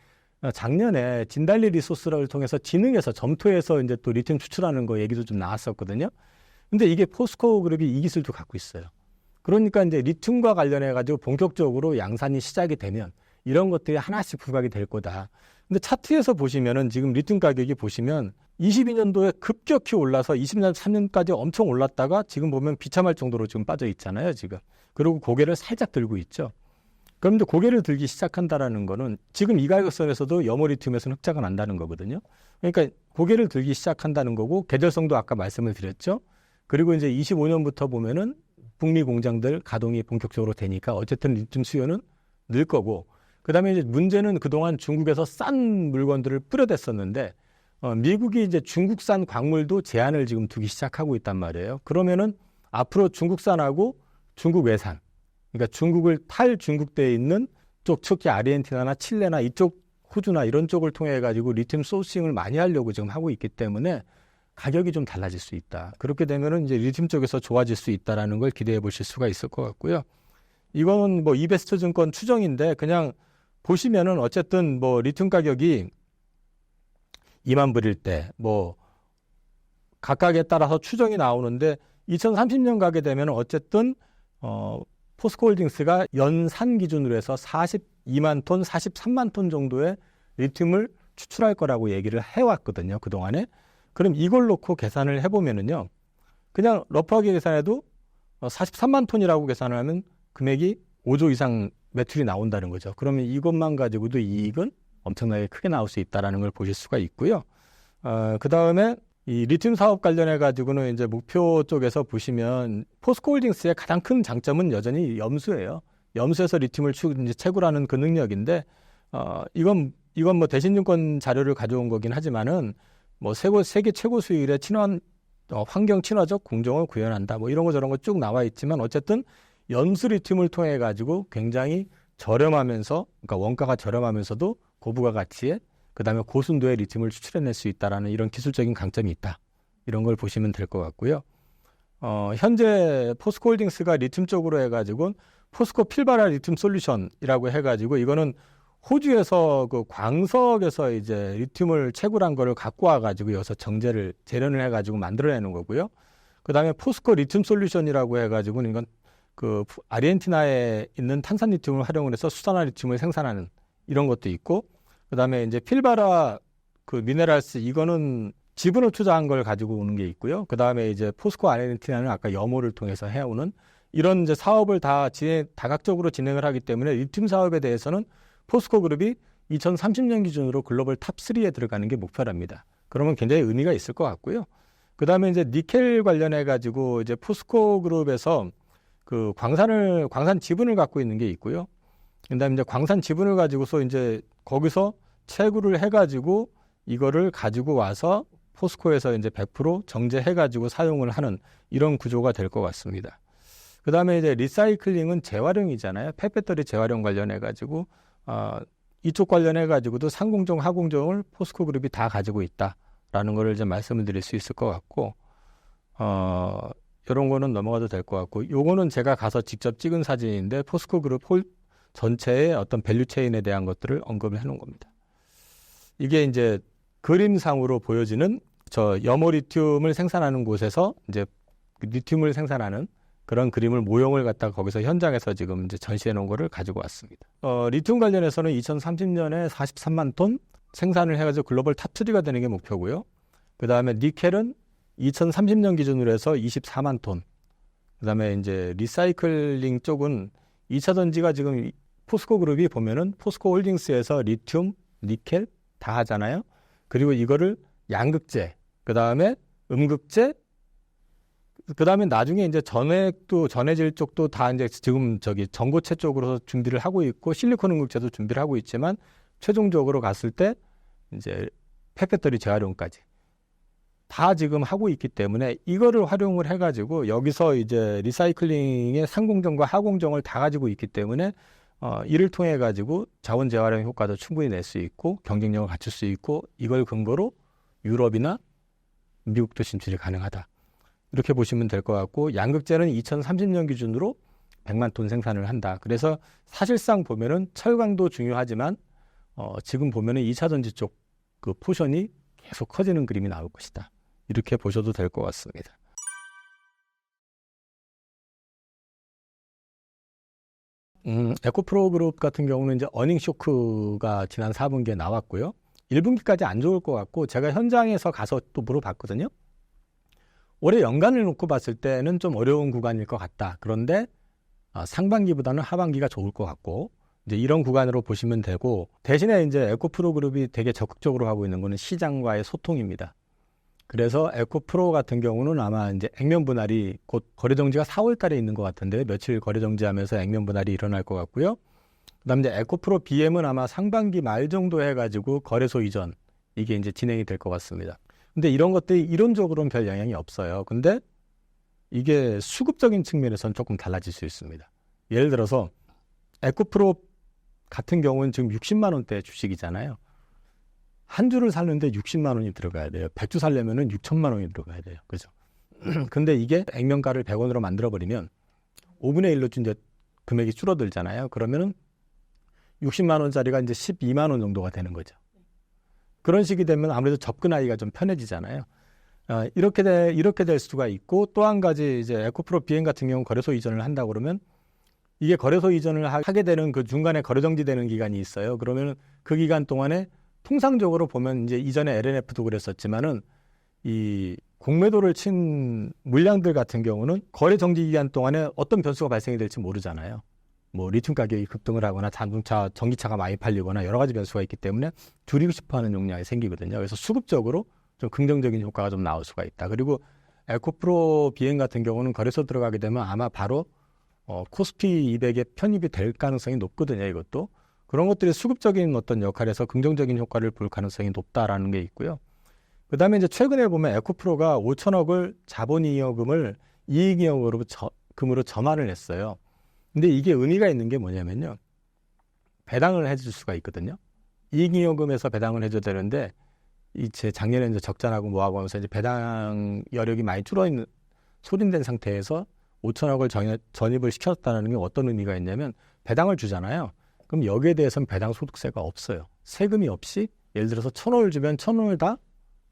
작년에 진달리 리소스를 통해서 진흥에서 점토에서 이제 또 리튬 추출하는 거 얘기도 좀 나왔었거든요. 근데 이게 포스코 그룹이 이 기술도 갖고 있어요. 그러니까 이제 리튬과 관련해 가지고 본격적으로 양산이 시작이 되면 이런 것들이 하나씩 부각이 될 거다. 근데 차트에서 보시면은 지금 리튬 가격이 보시면 22년도에 급격히 올라서 23년까지 엄청 올랐다가 지금 보면 비참할 정도로 지금 빠져 있잖아요, 지금. 그리고 고개를 살짝 들고 있죠. 그럼 이제 고개를 들기 시작한다라는 거는 지금 이 가격선에서도 염호 리튬에서는 흑자가 난다는 거거든요. 그러니까 고개를 들기 시작한다는 거고, 계절성도 아까 말씀을 드렸죠. 그리고 이제 25년부터 보면은 북미 공장들 가동이 본격적으로 되니까 어쨌든 리튬 수요는 늘 거고, 그다음에 이제 문제는 그동안 중국에서 싼 물건들을 뿌려댔었는데, 미국이 이제 중국산 광물도 제한을 지금 두기 시작하고 있단 말이에요. 그러면은 앞으로 중국산하고 중국 외산, 그러니까 중국을 탈중국대에 있는 쪽, 특히 아르헨티나나 칠레나 이쪽 호주나 이런 쪽을 통해 가지고 리튬 소싱을 많이 하려고 지금 하고 있기 때문에 가격이 좀 달라질 수 있다. 그렇게 되면은 이제 리튬 쪽에서 좋아질 수 있다라는 걸 기대해 보실 수가 있을 것 같고요. 이거는 뭐 이베스터 증권 추정인데 그냥 보시면은 어쨌든 뭐 리튬 가격이 2만 불일 때 뭐 각각에 따라서 추정이 나오는데 2030년 가게 되면 어쨌든 포스코홀딩스가 연산 기준으로 해서 42만 톤, 43만 톤 정도의 리튬을 추출할 거라고 얘기를 해왔거든요, 그동안에. 그럼 이걸 놓고 계산을 해보면은요, 그냥 러프하게 계산해도 43만 톤이라고 계산을 하면 금액이 5조 이상 매출이 나온다는 거죠. 그러면 이것만 가지고도 이익은 엄청나게 크게 나올 수 있다는 걸 보실 수가 있고요. 그 다음에 이 리튬 사업 관련해 가지고는 이제 목표 쪽에서 보시면 포스코홀딩스의 가장 큰 장점은 여전히 염수예요. 염수에서 리튬을 이제 채굴하는 그 능력인데, 이건 뭐 대신증권 자료를 가져온 거긴 하지만은 뭐 세계 최고 수율의 환경 친화적 공정을 구현한다. 뭐 이런 거 저런 거 쭉 나와 있지만 어쨌든 염수 리튬을 통해 가지고 굉장히 저렴하면서, 그러니까 원가가 저렴하면서도 고부가 가치에, 그다음에 고순도의 리튬을 추출해낼 수 있다라는 이런 기술적인 강점이 있다. 이런 걸 보시면 될 것 같고요. 현재 포스코홀딩스가 리튬 쪽으로 해가지고 포스코 필바라 리튬 솔루션이라고 해가지고 이거는 호주에서 그 광석에서 이제 리튬을 채굴한 거를 갖고 와가지고 여기서 재련을 해가지고 만들어내는 거고요. 그다음에 포스코 리튬 솔루션이라고 해가지고 이건 그 아르헨티나에 있는 탄산 리튬을 활용을 해서 수산화 리튬을 생산하는 이런 것도 있고, 그다음에 이제 필바라 그 미네랄스, 이거는 지분을 투자한 걸 가지고 오는 게 있고요. 그다음에 이제 포스코 아르헨티나는 아까 염호를 통해서 해오는 이런 이제 사업을 다각적으로 진행을 하기 때문에 리튬 사업에 대해서는 포스코 그룹이 2030년 기준으로 글로벌 탑3에 들어가는 게 목표랍니다. 그러면 굉장히 의미가 있을 것 같고요. 그다음에 이제 니켈 관련해 가지고 이제 포스코 그룹에서 그 광산 지분을 갖고 있는 게 있고요. 그다음에 이제 광산 지분을 가지고서 이제 거기서 채굴을 해가지고 이거를 가지고 와서 포스코에서 이제 100% 정제해가지고 사용을 하는 이런 구조가 될 것 같습니다. 그다음에 이제 리사이클링은 재활용이잖아요. 폐배터리 재활용 관련해가지고 이쪽 관련해가지고도 상공정, 하공정을 포스코 그룹이 다 가지고 있다라는 거를 이제 말씀을 드릴 수 있을 것 같고, 이런 거는 넘어가도 될 것 같고, 요거는 제가 가서 직접 찍은 사진인데 포스코 그룹 전체의 어떤 밸류 체인에 대한 것들을 언급을 해놓은 겁니다. 이게 이제 그림상으로 보여지는 저 염호 리튬을 생산하는 곳에서 이제 리튬을 생산하는 그런 그림을 모형을 갖다가 거기서 현장에서 지금 이제 전시해 놓은 거를 가지고 왔습니다. 리튬 관련해서는 2030년에 43만 톤 생산을 해가지고 글로벌 탑3가 되는 게 목표고요. 그 다음에 니켈은 2030년 기준으로 해서 24만 톤. 그다음에 이제 리사이클링 쪽은 2차 전지가 지금 포스코 그룹이 보면은 포스코 홀딩스에서 리튬, 니켈 다 하잖아요. 그리고 이거를 양극재, 그다음에 음극재, 그다음에 나중에 이제 전해질 쪽도 다 이제 지금 전고체 쪽으로 준비를 하고 있고 실리콘 음극재도 준비를 하고 있지만 최종적으로 갔을 때 이제 폐배터리 재활용까지 다 지금 하고 있기 때문에 이거를 활용을 해가지고 여기서 이제 리사이클링의 상공정과 하공정을 다 가지고 있기 때문에 이를 통해 가지고 자원 재활용 효과도 충분히 낼 수 있고 경쟁력을 갖출 수 있고 이걸 근거로 유럽이나 미국도 진출이 가능하다. 이렇게 보시면 될 것 같고 양극재는 2030년 기준으로 100만 톤 생산을 한다. 그래서 사실상 보면은 철강도 중요하지만 지금 보면은 2차 전지 쪽 그 포션이 계속 커지는 그림이 나올 것이다. 이렇게 보셔도 될 것 같습니다. 에코프로 그룹 같은 경우는 이제 어닝 쇼크가 지난 4분기에 나왔고요. 1분기까지 안 좋을 것 같고 제가 현장에서 가서 또 물어봤거든요. 올해 연간을 놓고 봤을 때는 좀 어려운 구간일 것 같다. 그런데 상반기보다는 하반기가 좋을 것 같고 이제 이런 구간으로 보시면 되고 대신에 이제 에코프로 그룹이 되게 적극적으로 하고 있는 거는 시장과의 소통입니다. 그래서 에코프로 같은 경우는 아마 이제 액면 분할이 곧 거래 정지가 4월 달에 있는 것 같은데 며칠 거래 정지하면서 액면 분할이 일어날 것 같고요. 그다음에 이제 에코프로 BM은 아마 상반기 말 정도 해가지고 거래소 이전 이게 이제 진행이 될 것 같습니다. 근데 이런 것들이 이론적으로는 별 영향이 없어요. 근데 이게 수급적인 측면에서는 조금 달라질 수 있습니다. 예를 들어서 에코프로 같은 경우는 지금 60만 원대 주식이잖아요. 한 주를 샀는데 60만 원이 들어가야 돼요. 100주 살려면은 6천만 원이 들어가야 돼요. 그죠? 근데 이게 액면가를 100원으로 만들어버리면 5분의 1로 이제 금액이 줄어들잖아요. 그러면은 60만 원짜리가 이제 12만 원 정도가 되는 거죠. 그런 식이 되면 아무래도 접근하기가 좀 편해지잖아요. 이렇게 될 수가 있고 또 한 가지 이제 에코프로 BM 같은 경우 거래소 이전을 한다 그러면 이게 거래소 이전을 하게 되는 그 중간에 거래 정지되는 기간이 있어요. 그러면 그 기간 동안에 통상적으로 보면 이제 이전에 LNF도 그랬었지만은 이 공매도를 친 물량들 같은 경우는 거래 정지 기간 동안에 어떤 변수가 발생이 될지 모르잖아요. 뭐 리튬 가격이 급등을 하거나 자동차, 전기차가 많이 팔리거나 여러 가지 변수가 있기 때문에 줄이고 싶어하는 용량이 생기거든요. 그래서 수급적으로 좀 긍정적인 효과가 좀 나올 수가 있다. 그리고 에코프로 BM 같은 경우는 거래소 들어가게 되면 아마 바로 코스피 200에 편입이 될 가능성이 높거든요. 이것도 그런 것들이 수급적인 어떤 역할에서 긍정적인 효과를 볼 가능성이 높다라는 게 있고요. 그다음에 이제 최근에 보면 에코프로가 5천억을 자본이익금을 이익이익금으로 전환을 했어요. 근데 이게 의미가 있는 게 뭐냐면요. 배당을 해줄 수가 있거든요. 이익이익금에서 배당을 해줘야 되는데 제 작년에 이제 적자나고 뭐하고 하면서 이제 배당 여력이 많이 소진된 상태에서 5천억을 전입을 시켰다는 게 어떤 의미가 있냐면 배당을 주잖아요. 그럼 여기에 대해서는 배당 소득세가 없어요. 세금이 없이 예를 들어서 1,000원을 주면 1,000원을 다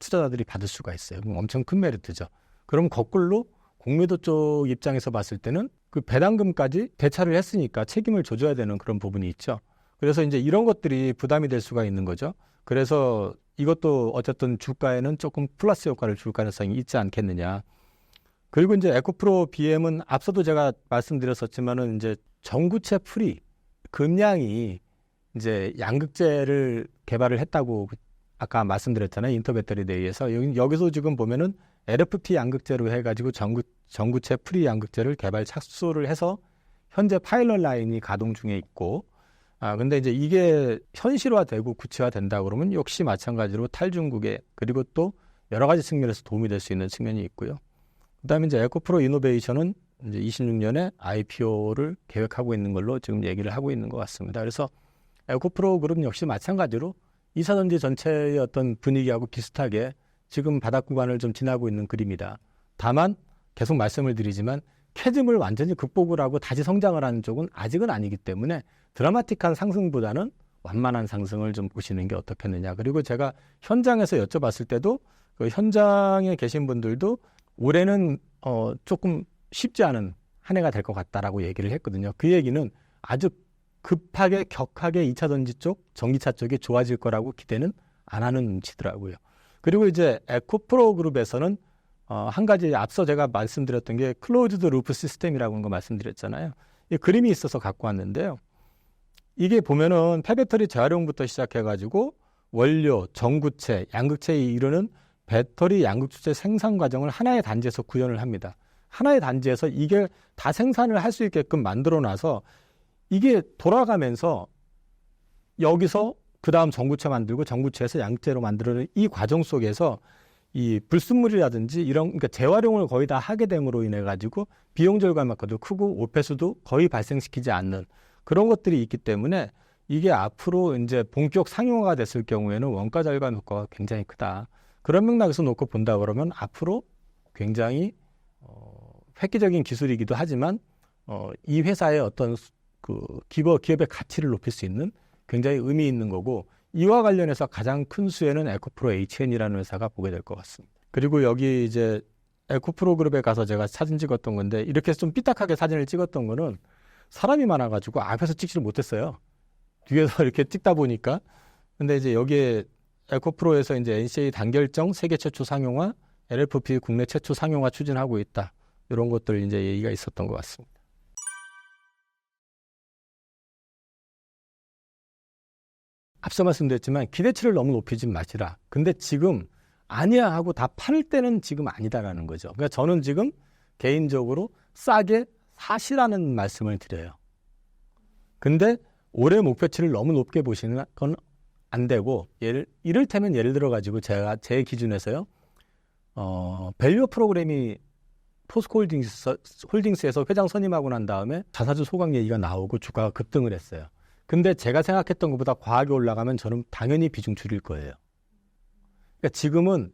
투자자들이 받을 수가 있어요. 그럼 엄청 큰 메리트죠. 그럼 거꾸로 공매도 쪽 입장에서 봤을 때는 그 배당금까지 대차를 했으니까 책임을 져줘야 되는 그런 부분이 있죠. 그래서 이제 이런 것들이 부담이 될 수가 있는 거죠. 그래서 이것도 어쨌든 주가에는 조금 플러스 효과를 줄 가능성이 있지 않겠느냐. 그리고 이제 에코프로 BM은 앞서도 제가 말씀드렸었지만은 이제 전구체 풀이 금량이 이제 양극재를 개발을 했다고 아까 말씀드렸잖아요. 인터배터리 대회에서 여기서 지금 보면은 LFP 양극재로 해가지고 전구체 프리 양극재를 개발 착수를 해서 현재 파일럿 라인이 가동 중에 있고 근데 이제 이게 현실화되고 구체화된다 그러면 역시 마찬가지로 탈중국에 그리고 또 여러 가지 측면에서 도움이 될 수 있는 측면이 있고요. 그다음에 이제 에코프로 이노베이션은 이제 26년에 IPO를 계획하고 있는 걸로 지금 얘기를 하고 있는 것 같습니다. 그래서 에코프로 그룹 역시 마찬가지로 2차 전지 전체의 어떤 분위기하고 비슷하게 지금 바닥 구간을 좀 지나고 있는 그림이다. 다만 계속 말씀을 드리지만 캐즘을 완전히 극복을 하고 다시 성장을 하는 쪽은 아직은 아니기 때문에 드라마틱한 상승보다는 완만한 상승을 좀 보시는 게 어떻겠느냐. 그리고 제가 현장에서 여쭤봤을 때도 그 현장에 계신 분들도 올해는 조금 쉽지 않은 한 해가 될 것 같다라고 얘기를 했거든요. 그 얘기는 아주 급하게 격하게 2차 전지 쪽, 전기차 쪽이 좋아질 거라고 기대는 안 하는 눈치더라고요. 그리고 이제 에코프로 그룹에서는 한 가지 앞서 제가 말씀드렸던 게 클로즈드 루프 시스템이라고 하는 거 말씀드렸잖아요. 이 그림이 있어서 갖고 왔는데요. 이게 보면은 폐배터리 재활용부터 시작해가지고 원료, 전구체, 양극체에 이르는 배터리 양극주체 생산 과정을 하나의 단지에서 구현을 합니다. 하나의 단지에서 이게 다 생산을 할 수 있게끔 만들어 놔서 이게 돌아가면서 여기서 그 다음 전구체 만들고 전구체에서 양극재로 만드는 이 과정 속에서 이 불순물이라든지 이런 그러니까 재활용을 거의 다 하게 됨으로 인해 가지고 비용 절감효과도 크고 오폐수도 거의 발생시키지 않는 그런 것들이 있기 때문에 이게 앞으로 이제 본격 상용화가 됐을 경우에는 원가 절감 효과가 굉장히 크다. 그런 맥락에서 놓고 본다 그러면 앞으로 굉장히 획기적인 기술이기도 하지만 이 회사의 어떤 그 기업의 가치를 높일 수 있는 굉장히 의미 있는 거고 이와 관련해서 가장 큰 수혜는 에코프로 HN이라는 회사가 보게 될 것 같습니다. 그리고 여기 이제 에코프로 그룹에 가서 제가 사진 찍었던 건데 이렇게 좀 삐딱하게 사진을 찍었던 거는 사람이 많아가지고 앞에서 찍지를 못했어요. 뒤에서 이렇게 찍다 보니까. 근데 이제 여기에 에코프로에서 이제 NCA 단결정 세계 최초 상용화, LFP 국내 최초 상용화 추진하고 있다. 이런 것들 이제 얘기가 있었던 것 같습니다. 앞서 말씀드렸지만 기대치를 너무 높이지 마시라. 근데 지금 아니야 하고 다 팔 때는 지금 아니다라는 거죠. 그러니까 저는 지금 개인적으로 싸게 사시라는 말씀을 드려요. 근데 올해 목표치를 너무 높게 보시는 건 안 되고 이를테면 예를 들어 가지고 제가 제 기준에서요. 밸류 프로그램이 포스코 홀딩스에서 회장 선임하고 난 다음에 자사주 소강 얘기가 나오고 주가가 급등을 했어요. 근데 제가 생각했던 것보다 과하게 올라가면 저는 당연히 비중 줄일 거예요. 그러니까 지금은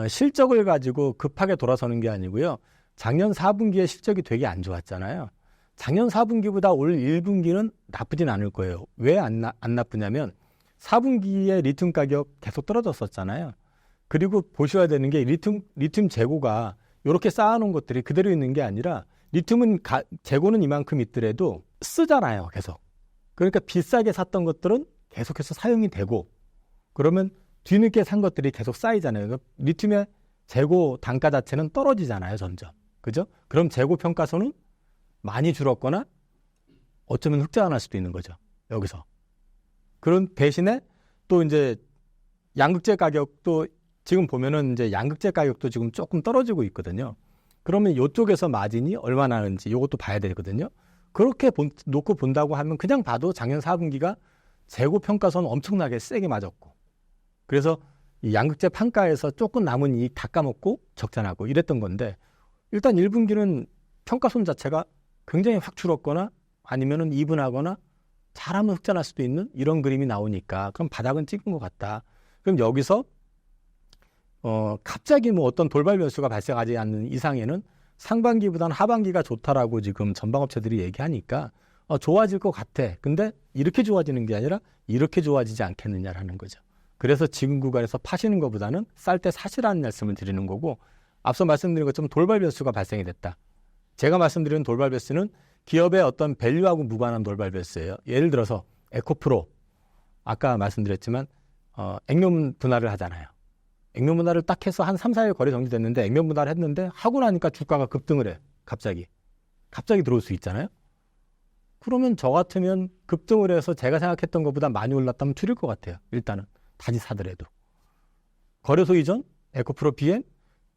실적을 가지고 급하게 돌아서는 게 아니고요. 작년 4분기에 실적이 되게 안 좋았잖아요. 작년 4분기보다 올 1분기는 나쁘진 않을 거예요. 왜 안 나쁘냐면 4분기에 리튬 가격 계속 떨어졌었잖아요. 그리고 보셔야 되는 게 리튬 재고가 이렇게 쌓아놓은 것들이 그대로 있는 게 아니라 리튬은 재고는 이만큼 있더라도 쓰잖아요. 계속. 그러니까 비싸게 샀던 것들은 계속해서 사용이 되고 그러면 뒤늦게 산 것들이 계속 쌓이잖아요. 그러니까 리튬의 재고 단가 자체는 떨어지잖아요. 점점. 그죠? 그럼 재고 평가손은 많이 줄었거나 어쩌면 흑자가 날 수도 있는 거죠. 여기서. 그런 대신에 또 이제 양극재 가격도 지금 보면은 이제 양극재 가격도 지금 조금 떨어지고 있거든요. 그러면 이쪽에서 마진이 얼마나 나는지 이것도 봐야 되거든요. 그렇게 놓고 본다고 하면 그냥 봐도 작년 4분기가 재고 평가손 엄청나게 세게 맞았고 그래서 이 양극재 판가에서 조금 남은 이익 다 까먹고 적자나고 이랬던 건데 일단 1분기는 평가손 자체가 굉장히 확 줄었거나 아니면은 이분하거나 잘하면 흑자 날 수도 있는 이런 그림이 나오니까 그럼 바닥은 찍은 것 같다. 그럼 여기서 갑자기 뭐 어떤 돌발 변수가 발생하지 않는 이상에는 상반기보다는 하반기가 좋다라고 지금 전방업체들이 얘기하니까 좋아질 것 같아. 근데 이렇게 좋아지는 게 아니라 이렇게 좋아지지 않겠느냐라는 거죠. 그래서 지금 구간에서 파시는 것보다는 쌀 때 사시라는 말씀을 드리는 거고 앞서 말씀드린 것처럼 돌발 변수가 발생이 됐다. 제가 말씀드리는 돌발 변수는 기업의 어떤 밸류하고 무관한 돌발 변수예요. 예를 들어서 에코프로 아까 말씀드렸지만 액면 분할을 하잖아요. 액면 분할을 딱 해서 한 3, 4일 거래 정지됐는데 액면 분할을 했는데 하고 나니까 주가가 급등을 해. 갑자기 들어올 수 있잖아요. 그러면 저 같으면 급등을 해서 제가 생각했던 것보다 많이 올랐다면 줄일 것 같아요. 일단은 다시 사더라도. 거래소 이전 에코프로 BM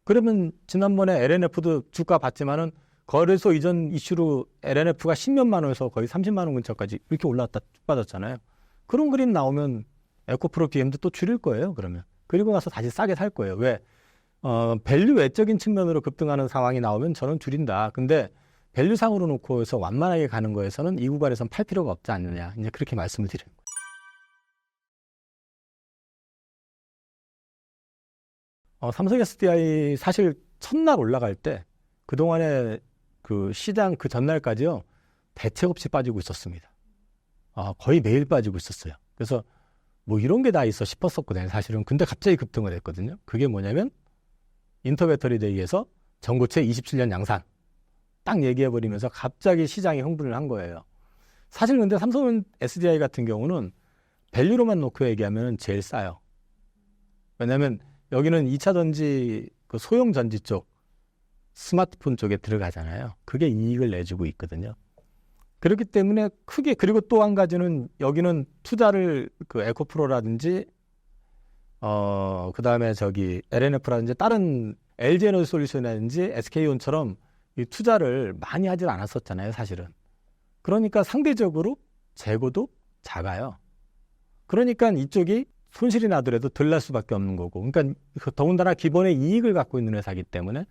그러면 지난번에 LNF도 주가 봤지만은 거래소 이전 이슈로 LNF가 10몇만 원에서 거의 30만 원 근처까지 이렇게 올라왔다 쭉 빠졌잖아요. 그런 그림 나오면 에코프로 BM도 또 줄일 거예요. 그러면. 그리고 나서 다시 싸게 살 거예요. 왜? 밸류 외적인 측면으로 급등하는 상황이 나오면 저는 줄인다. 근데 밸류상으로 놓고 해서 완만하게 가는 거에서는 이 구간에서는 팔 필요가 없지 않느냐. 이제 그렇게 말씀을 드리는 거예요. 삼성 SDI 사실 첫날 올라갈 때 그동안에 그 시장 그 전날까지요. 대책 없이 빠지고 있었습니다. 거의 매일 빠지고 있었어요. 그래서 뭐 이런 게 다 있어 싶었었거든요. 사실은. 근데 갑자기 급등을 했거든요. 그게 뭐냐면 인터배터리 데이에서 전고체 27년 양산 딱 얘기해버리면서 갑자기 시장이 흥분을 한 거예요. 사실 근데 삼성 SDI 같은 경우는 밸류로만 놓고 얘기하면 제일 싸요. 왜냐하면 여기는 2차 전지 그 소형 전지 쪽 스마트폰 쪽에 들어가잖아요. 그게 이익을 내주고 있거든요. 그렇기 때문에 크게, 그리고 또 한 가지는 여기는 투자를 그 에코프로라든지 그다음에 저기 LNF라든지 다른 LG에너지솔루션이라든지 SK온처럼 이 투자를 많이 하질 않았었잖아요, 사실은. 그러니까 상대적으로 재고도 작아요. 그러니까 이쪽이 손실이 나더라도 덜 날 수밖에 없는 거고. 그러니까 더군다나 기본의 이익을 갖고 있는 회사이기 때문에.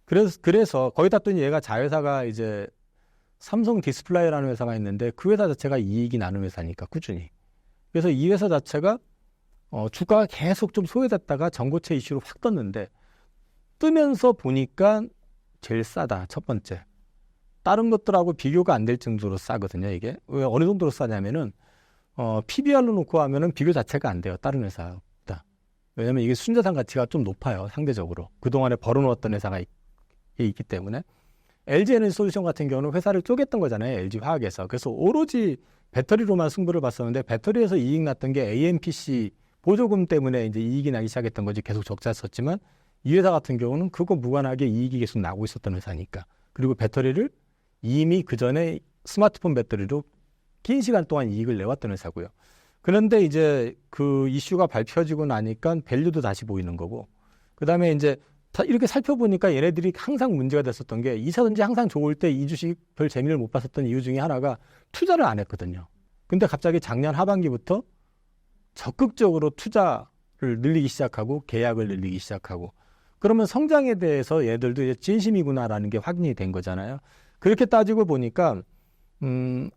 그래서 거기다 또 얘가 자회사가 이제 삼성 디스플레이라는 회사가 있는데 그 회사 자체가 이익이 나는 회사니까 꾸준히. 그래서 이 회사 자체가 주가가 계속 좀 소외됐다가 전고체 이슈로 확 떴는데 뜨면서 보니까 제일 싸다. 첫 번째. 다른 것들하고 비교가 안 될 정도로 싸거든요, 이게. 왜 어느 정도로 싸냐면은 PBR로 놓고 하면은 비교 자체가 안 돼요. 다른 회사보다. 왜냐면 이게 순자산 가치가 좀 높아요, 상대적으로. 그동안에 벌어놓았던 회사가 있기 때문에. LG에너지솔루션 같은 경우는 회사를 쪼갰던 거잖아요, LG화학에서. 그래서 오로지 배터리로만 승부를 봤었는데 배터리에서 이익 났던 게 AMPC 보조금 때문에 이제 이익이 나기 시작했던 거지. 계속 적자였었지만 이 회사 같은 경우는 그거 무관하게 이익이 계속 나고 있었던 회사니까. 그리고 배터리를 이미 그 전에 스마트폰 배터리로 긴 시간 동안 이익을 내왔던 회사고요. 그런데 이제 그 이슈가 밝혀지고 나니까 밸류도 다시 보이는 거고. 그 다음에 이제 이렇게 살펴보니까 얘네들이 항상 문제가 됐었던 게 이사든지 항상 좋을 때 이 주식 별 재미를 못 봤었던 이유 중에 하나가 투자를 안 했거든요. 근데 갑자기 작년 하반기부터 적극적으로 투자를 늘리기 시작하고 계약을 늘리기 시작하고 그러면 성장에 대해서 얘들도 이제 진심이구나라는 게 확인이 된 거잖아요. 그렇게 따지고 보니까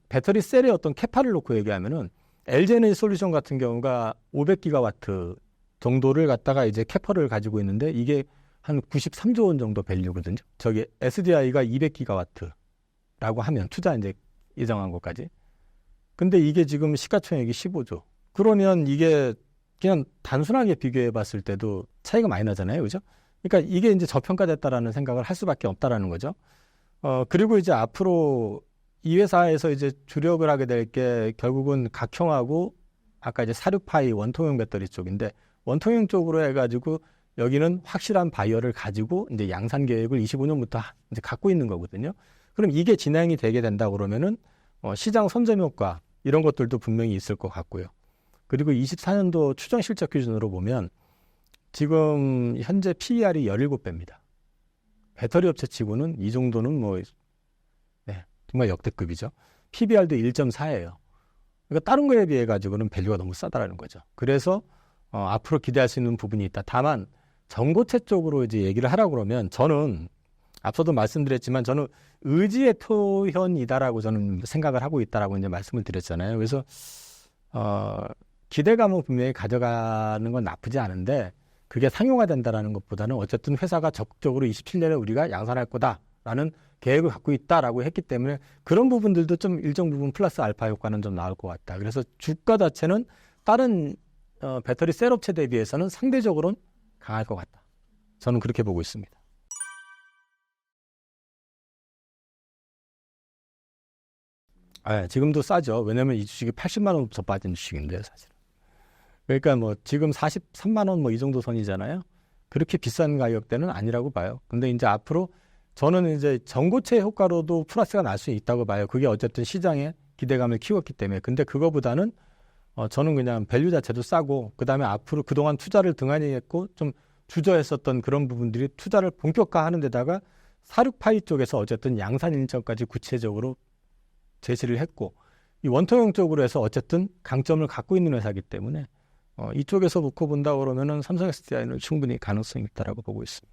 배터리 셀의 어떤 캐파를 놓고 얘기하면은 LG에너지솔루션 같은 경우가 500기가와트 정도를 갖다가 이제 캐파를 가지고 있는데 이게 한 93조 원 정도 밸류거든요. 저기 SDI가 200기가와트라고 하면 투자 이제 예정한 것까지. 근데 이게 지금 시가총액이 15조. 그러면 이게 그냥 단순하게 비교해 봤을 때도 차이가 많이 나잖아요. 그죠? 그러니까 이게 이제 저평가됐다라는 생각을 할 수밖에 없다라는 거죠. 그리고 이제 앞으로 이 회사에서 이제 주력을 하게 될 게 결국은 각형하고 아까 이제 사륜파이 원통형 배터리 쪽인데 원통형 쪽으로 해가지고 여기는 확실한 바이어를 가지고 이제 양산 계획을 25년부터 이제 갖고 있는 거거든요. 그럼 이게 진행이 되게 된다 그러면은 시장 선점 효과 이런 것들도 분명히 있을 것 같고요. 그리고 24년도 추정 실적 기준으로 보면 지금 현재 PER이 17배입니다. 배터리 업체 치고는 이 정도는 뭐 정말 역대급이죠. PBR도 1.4예요. 그러니까 다른 거에 비해 가지고는 밸류가 너무 싸다라는 거죠. 그래서 앞으로 기대할 수 있는 부분이 있다. 다만 전고체 쪽으로 이제 얘기를 하라고 그러면 저는 앞서도 말씀드렸지만 저는 의지의 표현이다라고 저는 생각을 하고 있다라고 이제 말씀을 드렸잖아요. 그래서 기대감은 분명히 가져가는 건 나쁘지 않은데 그게 상용화 된다라는 것보다는 어쨌든 회사가 적극적으로 27년에 우리가 양산할 거다라는 계획을 갖고 있다라고 했기 때문에 그런 부분들도 좀 일정 부분 플러스 알파 효과는 좀 나올 것 같다. 그래서 주가 자체는 다른 배터리 셀 업체 대비해서는 상대적으로는 강할 것 같다. 저는 그렇게 보고 있습니다. 지금도 싸죠. 왜냐하면 이 주식이 80만 원부터 빠진 주식인데 사실. 그러니까 뭐 지금 43만 원 뭐 이 정도 선이잖아요. 그렇게 비싼 가격대는 아니라고 봐요. 근데 이제 앞으로 저는 이제 전고체 효과로도 플러스가 날 수 있다고 봐요. 그게 어쨌든 시장에 기대감을 키웠기 때문에. 근데 그거보다는 저는 그냥 밸류 자체도 싸고 그다음에 앞으로 그동안 투자를 등한히 했고 좀 주저했었던 그런 부분들이 투자를 본격화하는 데다가 사륙파이 쪽에서 어쨌든 양산 일정까지 구체적으로 제시를 했고 이 원통형 쪽으로 해서 어쨌든 강점을 갖고 있는 회사이기 때문에 이쪽에서 놓고 본다 그러면은 삼성 SDI는 충분히 가능성이 있다라고 보고 있습니다.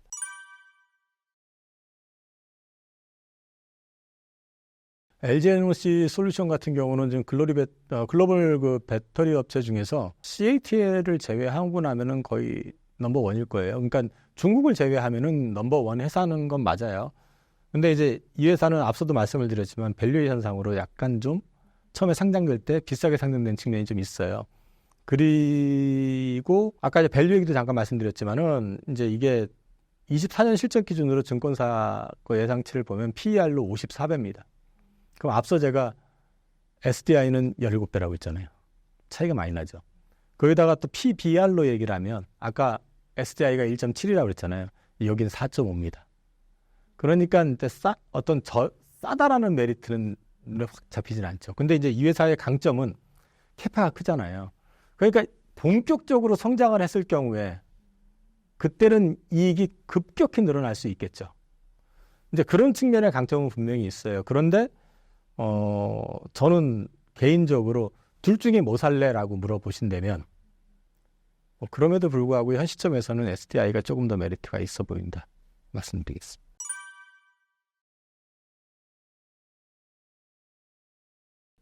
LG에너지솔루션 같은 경우는 지금 글로벌 그 배터리 업체 중에서 CATL을 제외하고 나면은 거의 넘버원일 거예요. 그러니까 중국을 제외하면은 넘버원 회사는 건 맞아요. 근데 이제 이 회사는 앞서도 말씀을 드렸지만 밸류에이션상으로 약간 좀 처음에 상장될 때 비싸게 상장된 측면이 좀 있어요. 그리고 아까 이제 밸류 얘기도 잠깐 말씀드렸지만은 이제 이게 24년 실적 기준으로 증권사 거 예상치를 보면 PER로 54배입니다. 그럼 앞서 제가 SDI는 17배라고 했잖아요. 차이가 많이 나죠. 거기다가 또 PBR로 얘기를 하면 아까 SDI가 1.7이라고 그랬잖아요. 여기는 4.5입니다. 그러니까 이제 싸다라는 메리트는 눈에 확 잡히진 않죠. 근데 이제 이 회사의 강점은 캐파가 크잖아요. 그러니까 본격적으로 성장을 했을 경우에 그때는 이익이 급격히 늘어날 수 있겠죠. 이제 그런 측면의 강점은 분명히 있어요. 그런데 저는 개인적으로 둘 중에 뭐 살래라고 물어보신다면 그럼에도 불구하고 현 시점에서는 SDI가 조금 더 메리트가 있어 보인다 말씀드리겠습니다.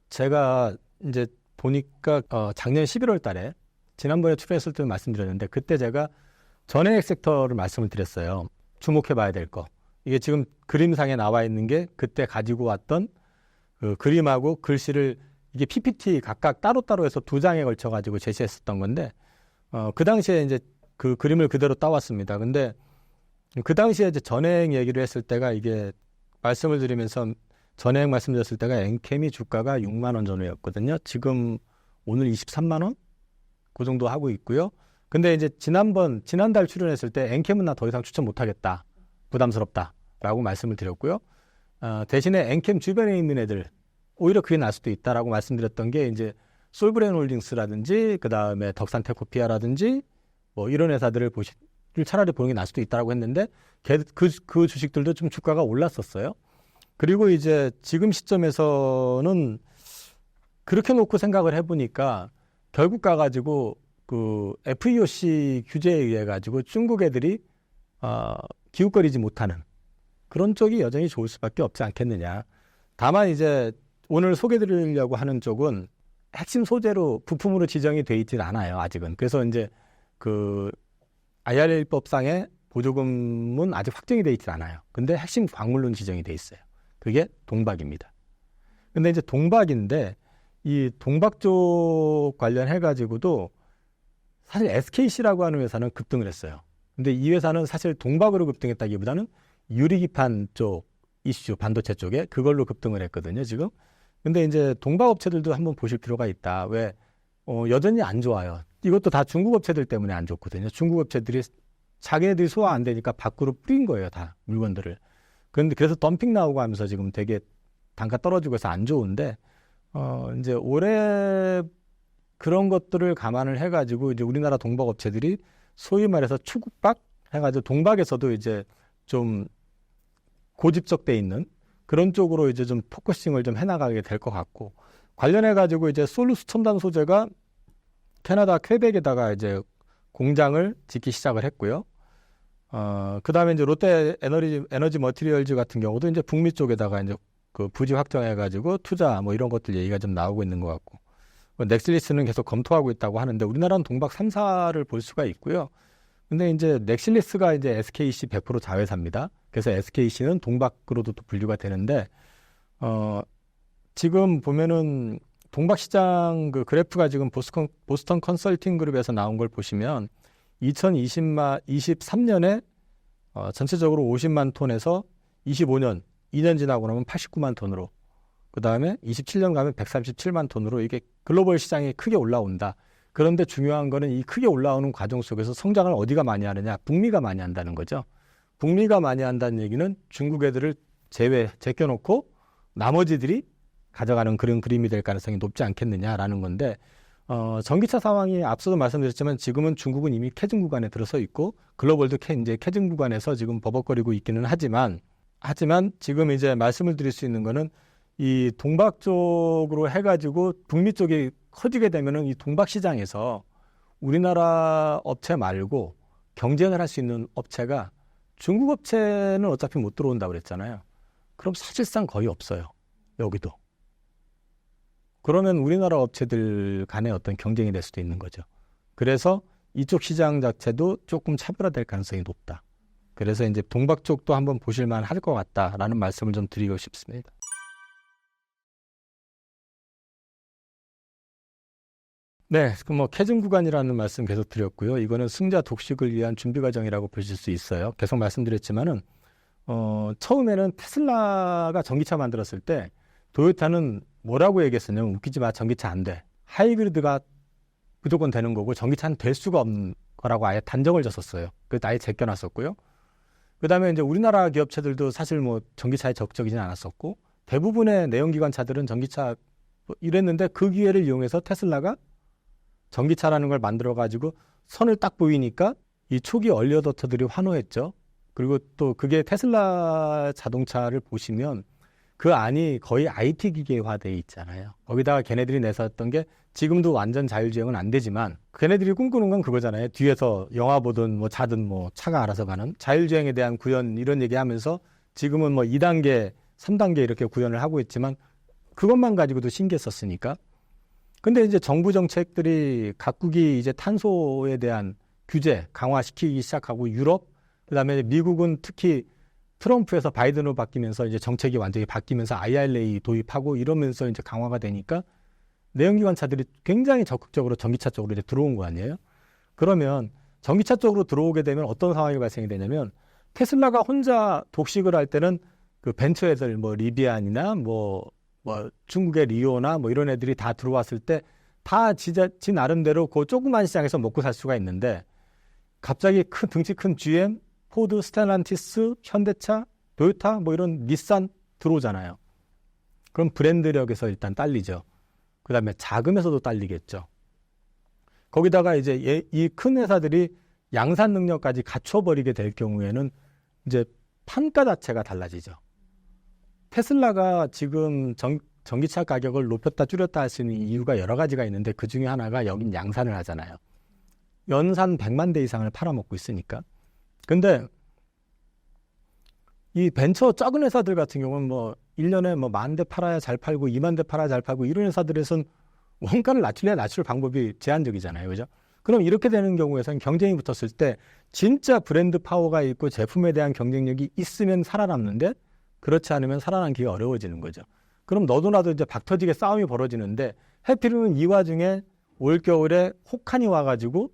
제가 이제 보니까 작년 11월 달에 지난번에 출연했을 때 말씀드렸는데 그때 제가 전액 섹터를 말씀을 드렸어요. 주목해 봐야 될 거. 이게 지금 그림상에 나와 있는 게 그때 가지고 왔던 그 그림하고 글씨를 이게 PPT 각각 따로따로 해서 2장에 걸쳐 가지고 제시했었던 건데 그 당시에 이제 그 그림을 그대로 따왔습니다. 근데 그 당시에 이제 전액 얘기를 했을 때가 이게 말씀을 드리면서 전액 말씀드렸을 때가 엔캠이 주가가 6만 원 전후였거든요. 지금 오늘 23만 원? 그 정도 하고 있고요. 근데 이제 지난달 출연했을 때 엔캠은 나 더 이상 추천 못하겠다. 부담스럽다라고 말씀을 드렸고요. 대신에 엔캠 주변에 있는 애들 오히려 그게 날 수도 있다라고 말씀드렸던 게 이제 솔브레인 홀딩스라든지 그 다음에 덕산테코피아라든지 뭐 이런 회사들을 차라리 보는 게 날 수도 있다라고 했는데 그 주식들도 좀 주가가 올랐었어요. 그리고 이제 지금 시점에서는 그렇게 놓고 생각을 해보니까 결국 가가지고 그 FEOC 규제에 의해 가지고 중국 애들이 기웃거리지 못하는 그런 쪽이 여전히 좋을 수밖에 없지 않겠느냐. 다만 이제 오늘 소개드리려고 하는 쪽은 핵심 소재로 부품으로 지정이 돼 있진 않아요. 아직은. 그래서 이제 그 IRA법상의 보조금은 아직 확정이 돼 있진 않아요. 근데 핵심 광물로는 지정이 돼 있어요. 그게 동박입니다. 근데 이제 동박인데 이 동박 쪽 관련해 가지고도 사실 SKC라고 하는 회사는 급등을 했어요. 근데 이 회사는 사실 동박으로 급등했다기보다는 유리기판 쪽 이슈, 반도체 쪽에 그걸로 급등을 했거든요, 지금. 근데 이제 동박 업체들도 한번 보실 필요가 있다. 왜? 여전히 안 좋아요. 이것도 다 중국 업체들 때문에 안 좋거든요. 중국 업체들이 자기네들이 소화 안 되니까 밖으로 뿌린 거예요, 다 물건들을. 그래서 덤핑 나오고 하면서 지금 되게 단가 떨어지고 해서 안 좋은데, 이제 올해 그런 것들을 감안을 해가지고 이제 우리나라 동박 업체들이 소위 말해서 초국박 해가지고 동박에서도 이제 좀 고집적돼 있는 그런 쪽으로 이제 좀 포커싱을 좀 해나가게 될 것 같고 관련해가지고 이제 솔루스 첨단 소재가 캐나다 퀘벡에다가 이제 공장을 짓기 시작을 했고요. 그 다음에 이제 롯데 에너지 머티리얼즈 같은 경우도 이제 북미 쪽에다가 이제 그 부지 확정해가지고 투자 뭐 이런 것들 얘기가 좀 나오고 있는 것 같고 넥슬리스는 계속 검토하고 있다고 하는데 우리나라는 동박 3사를 볼 수가 있고요. 근데 이제 넥슬리스가 이제 SKC 100% 자회사입니다. 그래서 SKC는 동박으로도 또 분류가 되는데 지금 보면은 동박 시장 그 그래프가 지금 보스턴 컨설팅 그룹에서 나온 걸 보시면 2023년에 전체적으로 50만 톤에서 25년 2년 지나고 나면 89만 톤으로 그 다음에 27년 가면 137만 톤으로 이게 글로벌 시장이 크게 올라온다. 그런데 중요한 거는 이 크게 올라오는 과정 속에서 성장을 어디가 많이 하느냐. 북미가 많이 한다는 거죠. 북미가 많이 한다는 얘기는 중국 애들을 제껴놓고 나머지들이 가져가는 그런 그림이 될 가능성이 높지 않겠느냐라는 건데 전기차 상황이 앞서도 말씀드렸지만 지금은 중국은 이미 캐증 구간에 들어서 있고 글로벌도 이제 캐증 구간에서 지금 버벅거리고 있기는 하지만 지금 이제 말씀을 드릴 수 있는 거는 이 동박 쪽으로 해가지고 북미 쪽이 커지게 되면은 이 동박 시장에서 우리나라 업체 말고 경쟁을 할 수 있는 업체가 중국 업체는 어차피 못 들어온다고 그랬잖아요. 그럼 사실상 거의 없어요. 여기도. 그러면 우리나라 업체들 간의 어떤 경쟁이 될 수도 있는 거죠. 그래서 이쪽 시장 자체도 조금 차별화될 가능성이 높다. 그래서 이제 동박 쪽도 한번 보실만 할 것 같다라는 말씀을 좀 드리고 싶습니다. 네, 그 뭐 캐증 구간이라는 말씀 계속 드렸고요. 이거는 승자 독식을 위한 준비 과정이라고 보실 수 있어요. 계속 말씀드렸지만은 처음에는 테슬라가 전기차 만들었을 때 도요타는 뭐라고 얘기했었냐면 웃기지 마, 전기차 안 돼. 하이브리드가 무조건 되는 거고 전기차는 될 수가 없는 거라고 아예 단정을 졌었어요. 그래서 아예 제껴놨었고요. 그다음에 이제 우리나라 기업체들도 사실 뭐 전기차에 적극적이진 않았었고 대부분의 내연기관차들은 전기차 뭐 이랬는데 그 기회를 이용해서 테슬라가 전기차라는 걸 만들어 가지고 선을 딱 보이니까 이 초기 얼리어답터들이 환호했죠. 그리고 또 그게 테슬라 자동차를 보시면 그 안이 거의 IT 기계화되어 있잖아요. 거기다가 걔네들이 내세웠던 게 지금도 완전 자율주행은 안 되지만 걔네들이 꿈꾸는 건 그거잖아요. 뒤에서 영화 보든 뭐 자든 뭐 차가 알아서 가는 자율주행에 대한 구현 이런 얘기하면서 지금은 뭐 2단계, 3단계 이렇게 구현을 하고 있지만 그것만 가지고도 신기했었으니까. 근데 이제 정부 정책들이 각국이 이제 탄소에 대한 규제 강화시키기 시작하고 유럽, 그다음에 미국은 특히 트럼프에서 바이든으로 바뀌면서 이제 정책이 완전히 바뀌면서 IRA 도입하고 이러면서 이제 강화가 되니까 내연기관차들이 굉장히 적극적으로 전기차 쪽으로 이제 들어온 거 아니에요? 그러면 전기차 쪽으로 들어오게 되면 어떤 상황이 발생이 되냐면 테슬라가 혼자 독식을 할 때는 그 벤처 애들 뭐 리비안이나 뭐 중국의 리오나 뭐 이런 애들이 다 들어왔을 때 다 지 나름대로 그 조그만 시장에서 먹고 살 수가 있는데 갑자기 등치 큰 GM, 포드, 스텔란티스, 현대차, 토요타 뭐 이런 닛산 들어오잖아요. 그럼 브랜드력에서 일단 딸리죠. 그 다음에 자금에서도 딸리겠죠. 거기다가 이제 이 큰 회사들이 양산 능력까지 갖춰버리게 될 경우에는 이제 판가 자체가 달라지죠. 테슬라가 지금 전기차 가격을 높였다 줄였다 할 수 있는 이유가 여러 가지가 있는데 그 중에 하나가 여긴 양산을 하잖아요. 연산 100만 대 이상을 팔아먹고 있으니까. 근데 이 벤처 작은 회사들 같은 경우는 뭐 1년에 뭐 10,000대 팔아야 잘 팔고 20,000대 팔아야 잘 팔고 이런 회사들에선 원가를 낮출래야 낮출 방법이 제한적이잖아요. 그죠? 그럼 이렇게 되는 경우에선 경쟁이 붙었을 때 진짜 브랜드 파워가 있고 제품에 대한 경쟁력이 있으면 살아남는데 그렇지 않으면 살아남기가 어려워지는 거죠. 그럼 너도 나도 이제 박터지게 싸움이 벌어지는데 해피는 이 와중에 올겨울에 혹한이 와가지고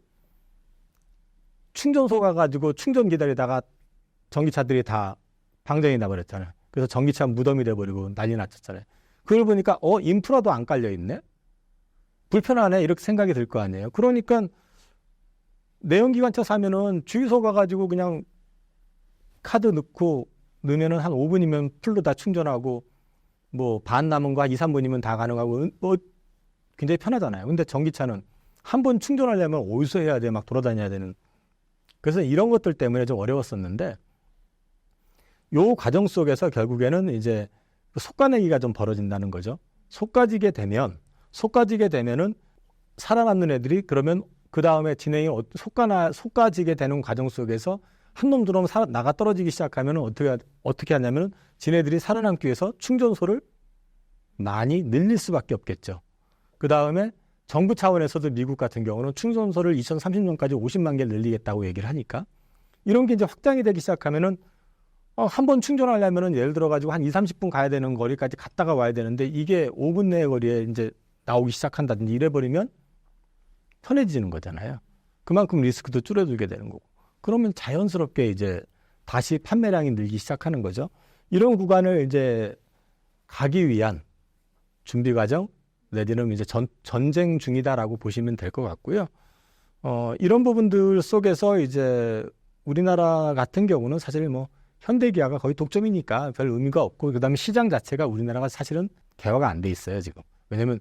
충전소 가가지고 충전 기다리다가 전기차들이 다 방전이 나버렸잖아요. 그래서 전기차 무덤이 돼버리고 난리 났었잖아요. 그걸 보니까 인프라도 안 깔려있네? 불편하네? 이렇게 생각이 들 거 아니에요. 그러니까 내연기관차 사면은 주유소 가가지고 그냥 카드 넣으면은 한 5분이면 풀로 다 충전하고 뭐 반 남은 거 한 2, 3분이면 다 가능하고 굉장히 편하잖아요. 근데 전기차는 한 번 충전하려면 어디서 해야 돼? 막 돌아다녀야 되는. 그래서 이런 것들 때문에 좀 어려웠었는데 요 과정 속에서 결국에는 이제 속가내기가 좀 벌어진다는 거죠. 속가지게 되면은 살아남는 애들이 그러면 그 다음에 진행이 속가지게 되는 과정 속에서 한 놈 두 놈 나가 떨어지기 시작하면 어떻게 하냐면 지네들이 살아남기 위해서 충전소를 많이 늘릴 수밖에 없겠죠. 그 다음에 정부 차원에서도 미국 같은 경우는 충전소를 2030년까지 50만 개를 늘리겠다고 얘기를 하니까 이런 게 이제 확장이 되기 시작하면은 한 번 충전하려면은 예를 들어 가지고 한 2, 30분 가야 되는 거리까지 갔다가 와야 되는데 이게 5분 내의 거리에 이제 나오기 시작한다든지 이래버리면 편해지는 거잖아요. 그만큼 리스크도 줄어들게 되는 거고. 그러면 자연스럽게 이제 다시 판매량이 늘기 시작하는 거죠. 이런 구간을 이제 가기 위한 준비 과정, 내지는 이제 전쟁 중이다라고 보시면 될 것 같고요. 이런 부분들 속에서 이제 우리나라 같은 경우는 사실 뭐 현대기아가 거의 독점이니까 별 의미가 없고, 그 다음에 시장 자체가 우리나라가 사실은 개화가 안 돼 있어요, 지금. 왜냐면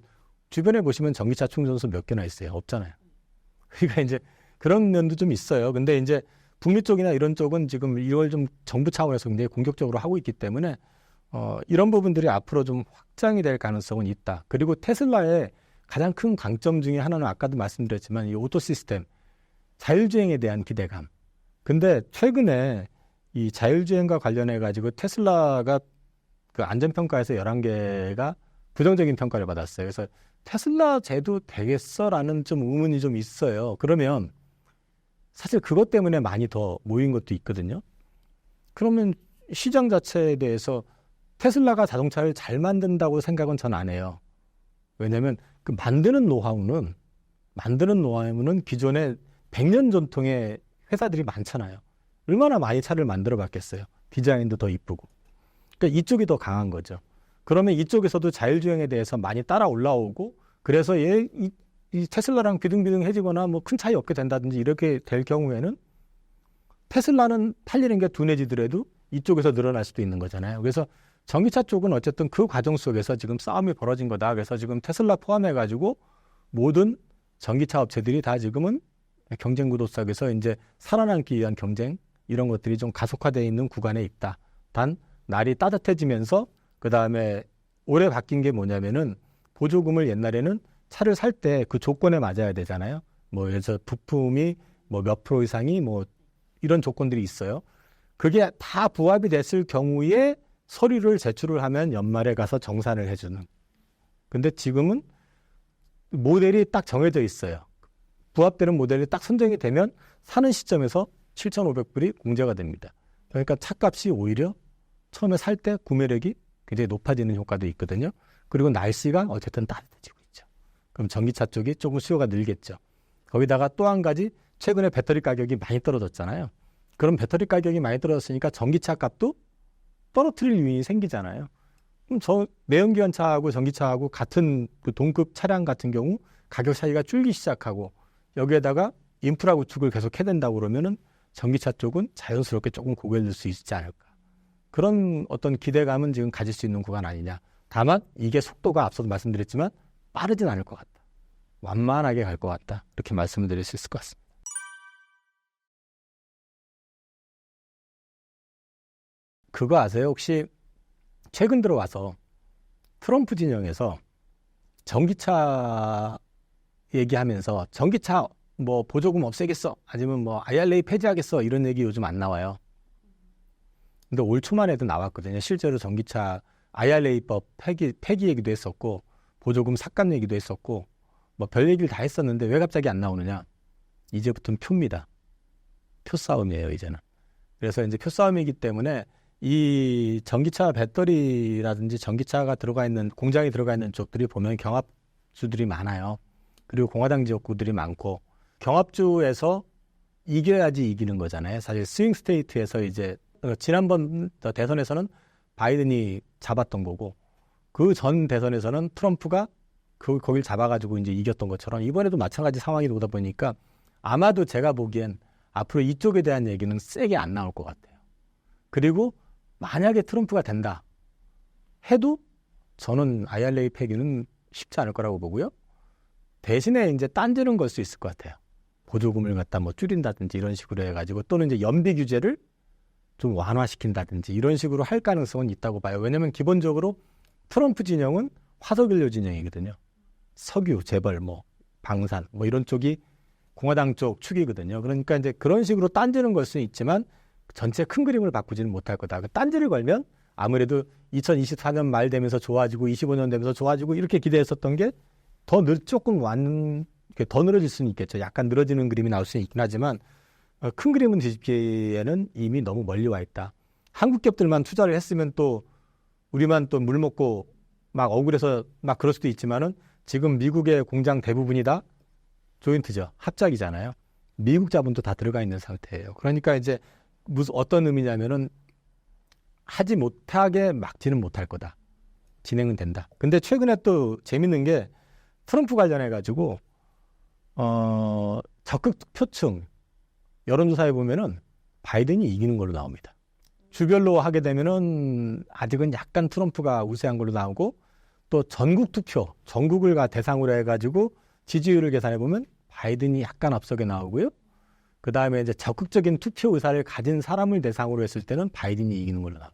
주변에 보시면 전기차 충전소 몇 개나 있어요. 없잖아요. 그러니까 이제 그런 면도 좀 있어요. 근데 이제 북미 쪽이나 이런 쪽은 지금 이걸 좀 정부 차원에서 굉장히 공격적으로 하고 있기 때문에 이런 부분들이 앞으로 좀 확장이 될 가능성은 있다. 그리고 테슬라의 가장 큰 강점 중에 하나는 아까도 말씀드렸지만 이 오토 시스템, 자율주행에 대한 기대감. 근데 최근에 이 자율주행과 관련해 가지고 테슬라가 그 안전평가에서 11개가 부정적인 평가를 받았어요. 그래서 테슬라 제도 되겠어라는 좀 의문이 좀 있어요. 그러면 사실 그것 때문에 많이 더 모인 것도 있거든요. 그러면 시장 자체에 대해서 테슬라가 자동차를 잘 만든다고 생각은 전 안 해요. 왜냐하면 그 만드는 노하우는 기존에 100년 전통의 회사들이 많잖아요. 얼마나 많이 차를 만들어 봤겠어요. 디자인도 더 이쁘고. 그러니까 이쪽이 더 강한 거죠. 그러면 이쪽에서도 자율주행에 대해서 많이 따라 올라오고, 그래서 이 테슬라랑 비등비등해지거나 뭐 큰 차이 없게 된다든지 이렇게 될 경우에는 테슬라는 팔리는 게 둔해지더라도 이쪽에서 늘어날 수도 있는 거잖아요. 그래서 전기차 쪽은 어쨌든 그 과정 속에서 지금 싸움이 벌어진 거다. 그래서 지금 테슬라 포함해가지고 모든 전기차 업체들이 다 지금은 경쟁 구도 속에서 이제 살아남기 위한 경쟁 이런 것들이 좀 가속화되어 있는 구간에 있다. 단 날이 따뜻해지면서 그 다음에 올해 바뀐 게 뭐냐면은 보조금을 옛날에는 차를 살 때 그 조건에 맞아야 되잖아요. 뭐 그래서 부품이 뭐 몇 프로 이상이 뭐 이런 조건들이 있어요. 그게 다 부합이 됐을 경우에 서류를 제출을 하면 연말에 가서 정산을 해주는. 근데 지금은 모델이 딱 정해져 있어요. 부합되는 모델이 딱 선정이 되면 사는 시점에서 7,500불이 공제가 됩니다. 그러니까 차값이 오히려 처음에 살 때 구매력이 굉장히 높아지는 효과도 있거든요. 그리고 날씨가 어쨌든 따뜻해지고 있죠. 그럼 전기차 쪽이 조금 수요가 늘겠죠. 거기다가 또 한 가지 최근에 배터리 가격이 많이 떨어졌잖아요. 그럼 배터리 가격이 많이 떨어졌으니까 전기차 값도 떨어뜨릴 요인이 생기잖아요. 그럼 저 내연기관차하고 전기차하고 같은 그 동급 차량 같은 경우 가격 차이가 줄기 시작하고 여기에다가 인프라 구축을 계속 해야 된다고 그러면은 전기차 쪽은 자연스럽게 조금 고개를 들 수 있지 않을까. 그런 어떤 기대감은 지금 가질 수 있는 구간 아니냐. 다만 이게 속도가 앞서도 말씀드렸지만 빠르진 않을 것 같다. 완만하게 갈 것 같다. 이렇게 말씀을 드릴 수 있을 것 같습니다. 그거 아세요? 혹시 최근 들어와서 트럼프 진영에서 전기차 얘기하면서 전기차 뭐 보조금 없애겠어? 아니면 뭐 IRA 폐지하겠어? 이런 얘기 요즘 안 나와요. 근데 올 초만 해도 나왔거든요. 실제로 전기차 IRA법 폐기 얘기도 했었고 보조금 삭감 얘기도 했었고 뭐 별 얘기를 다 했었는데 왜 갑자기 안 나오느냐? 이제부터는 표입니다. 표 싸움이에요, 이제는. 그래서 이제 표 싸움이기 때문에 이 전기차 배터리라든지 전기차가 들어가 있는 공장이 들어가 있는 쪽들이 보면 경합주들이 많아요. 그리고 공화당 지역구들이 많고 경합주에서 이겨야지 이기는 거잖아요. 사실 스윙 스테이트에서 이제 지난번 대선에서는 바이든이 잡았던 거고 그 전 대선에서는 트럼프가 거길 잡아가지고 이제 이겼던 것처럼 이번에도 마찬가지 상황이 오다 보니까 아마도 제가 보기엔 앞으로 이쪽에 대한 얘기는 세게 안 나올 것 같아요. 그리고 만약에 트럼프가 된다 해도 저는 IRA 폐기는 쉽지 않을 거라고 보고요. 대신에 이제 딴지는 걸 수 있을 것 같아요. 보조금을 갖다 뭐 줄인다든지 이런 식으로 해가지고 또는 이제 연비 규제를 좀 완화시킨다든지 이런 식으로 할 가능성은 있다고 봐요. 왜냐하면 기본적으로 트럼프 진영은 화석연료 진영이거든요. 석유, 재벌, 뭐 방산, 뭐 이런 쪽이 공화당 쪽 축이거든요. 그러니까 이제 그런 식으로 딴지는 걸 수는 있지만 전체 큰 그림을 바꾸지는 못할 거다. 딴지를 걸면 아무래도 2024년 말 되면서 좋아지고 25년 되면서 좋아지고 이렇게 기대했었던 게 조금 더 늘어질 수는 있겠죠. 약간 늘어지는 그림이 나올 수는 있긴 하지만 큰 그림은 뒤집기에는 이미 너무 멀리 와 있다. 한국 기업들만 투자를 했으면 또 우리만 또 물 먹고 막 억울해서 막 그럴 수도 있지만은 지금 미국의 공장 대부분이 다 조인트죠. 합작이잖아요. 미국 자본도 다 들어가 있는 상태예요. 그러니까 이제 어떤 의미냐면은 하지 못하게 막지는 못할 거다. 진행은 된다. 근데 최근에 또 재밌는 게 트럼프 관련해 가지고 적극 표층 여론조사에 보면은 바이든이 이기는 걸로 나옵니다. 주별로 하게 되면은 아직은 약간 트럼프가 우세한 걸로 나오고 또 전국 투표, 전국을 대상으로 해가지고 지지율을 계산해 보면 바이든이 약간 앞서게 나오고요. 그 다음에 이제 적극적인 투표 의사를 가진 사람을 대상으로 했을 때는 바이든이 이기는 걸로 나와요.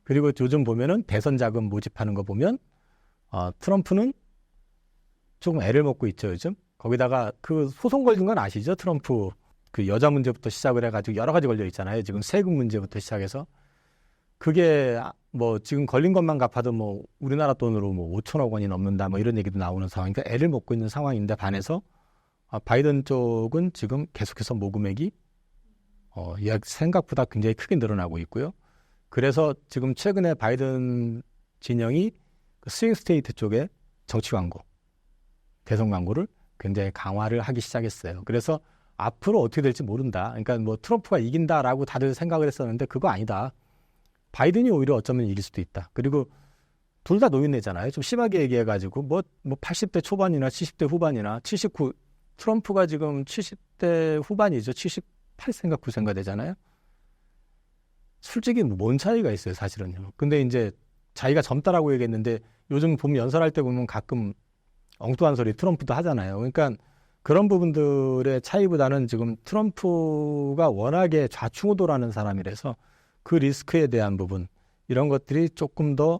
그리고 요즘 보면은 대선 자금 모집하는 거 보면 트럼프는 조금 애를 먹고 있죠, 요즘. 거기다가 그 소송 걸린 건 아시죠? 트럼프 그 여자 문제부터 시작을 해가지고 여러 가지 걸려 있잖아요. 지금 세금 문제부터 시작해서. 그게 뭐 지금 걸린 것만 갚아도 뭐 우리나라 돈으로 뭐 5천억 원이 넘는다 뭐 이런 얘기도 나오는 상황이니까 애를 먹고 있는 상황인데 반해서 바이든 쪽은 지금 계속해서 모금액이 생각보다 굉장히 크게 늘어나고 있고요. 그래서 지금 최근에 바이든 진영이 그 스윙 스테이트 쪽에 정치 광고, 대선 광고를 굉장히 강화를 하기 시작했어요. 그래서 앞으로 어떻게 될지 모른다. 그러니까 뭐 트럼프가 이긴다라고 다들 생각을 했었는데 그거 아니다. 바이든이 오히려 어쩌면 이길 수도 있다. 그리고 둘 다 노인네잖아요. 좀 심하게 얘기해가지고 뭐 80대 초반이나 70대 후반이나 79 트럼프가 지금 70대 후반이죠. 78, 8세인가 9세인가 되잖아요. 솔직히 뭔 차이가 있어요, 사실은요. 근데 이제 자기가 젊다라고 얘기했는데 요즘 보면 연설할 때 보면 가끔 엉뚱한 소리 트럼프도 하잖아요. 그러니까 그런 부분들의 차이보다는 지금 트럼프가 워낙에 좌충우돌하는 사람이라서 그 리스크에 대한 부분, 이런 것들이 조금 더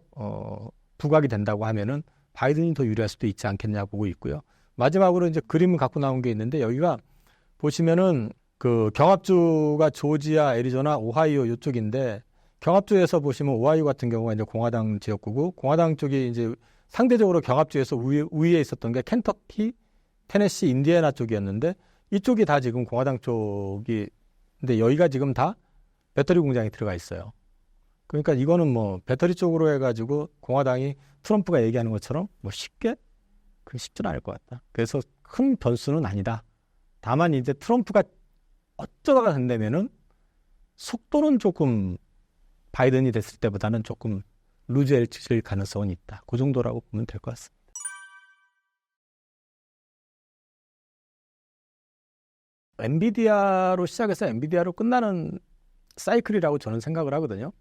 부각이 된다고 하면은 바이든이 더 유리할 수도 있지 않겠냐 보고 있고요. 마지막으로 이제 그림을 갖고 나온 게 있는데, 여기가 보시면은 그 경합주가 조지아, 애리조나, 오하이오 이쪽인데, 경합주에서 보시면 오하이오 같은 경우가 이제 공화당 지역구고, 공화당 쪽이 이제 상대적으로 경합주에서 우위에 있었던 게 켄터키, 테네시, 인디애나 쪽이었는데, 이쪽이 다 지금 공화당 쪽이, 근데 여기가 지금 다 배터리 공장이 들어가 있어요. 그러니까 이거는 뭐 배터리 쪽으로 해가지고 공화당이 트럼프가 얘기하는 것처럼 뭐 쉽게? 그게 쉽지는 않을 것 같다. 그래서 큰 변수는 아니다. 다만 이제 트럼프가 어쩌다가 된다면은 속도는 조금 바이든이 됐을 때보다는 조금 루즈해질 가능성은 있다. 그 정도라고 보면 될 것 같습니다. 엔비디아로 시작해서 엔비디아로 끝나는 사이클이라고 저는 생각을 하거든요.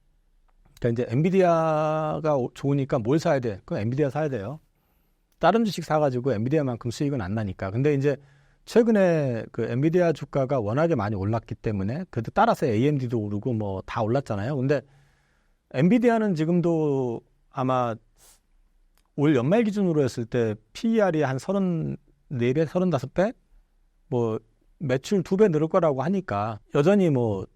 그러니까 이제 엔비디아가 좋으니까 뭘 사야 돼? 그럼 엔비디아 사야 돼요. 다른 주식 사가지고 엔비디아만큼 수익은 안 나니까. 근데 이제 최근에 그 엔비디아 주가가 워낙에 많이 올랐기 때문에, 그래도 따라서 AMD도 오르고 뭐 다 올랐잖아요. 근데 엔비디아는 지금도 아마 올 연말 기준으로 했을 때 PER이 한 34배, 35배? 뭐 매출 2배 늘을 거라고 하니까 여전히 뭐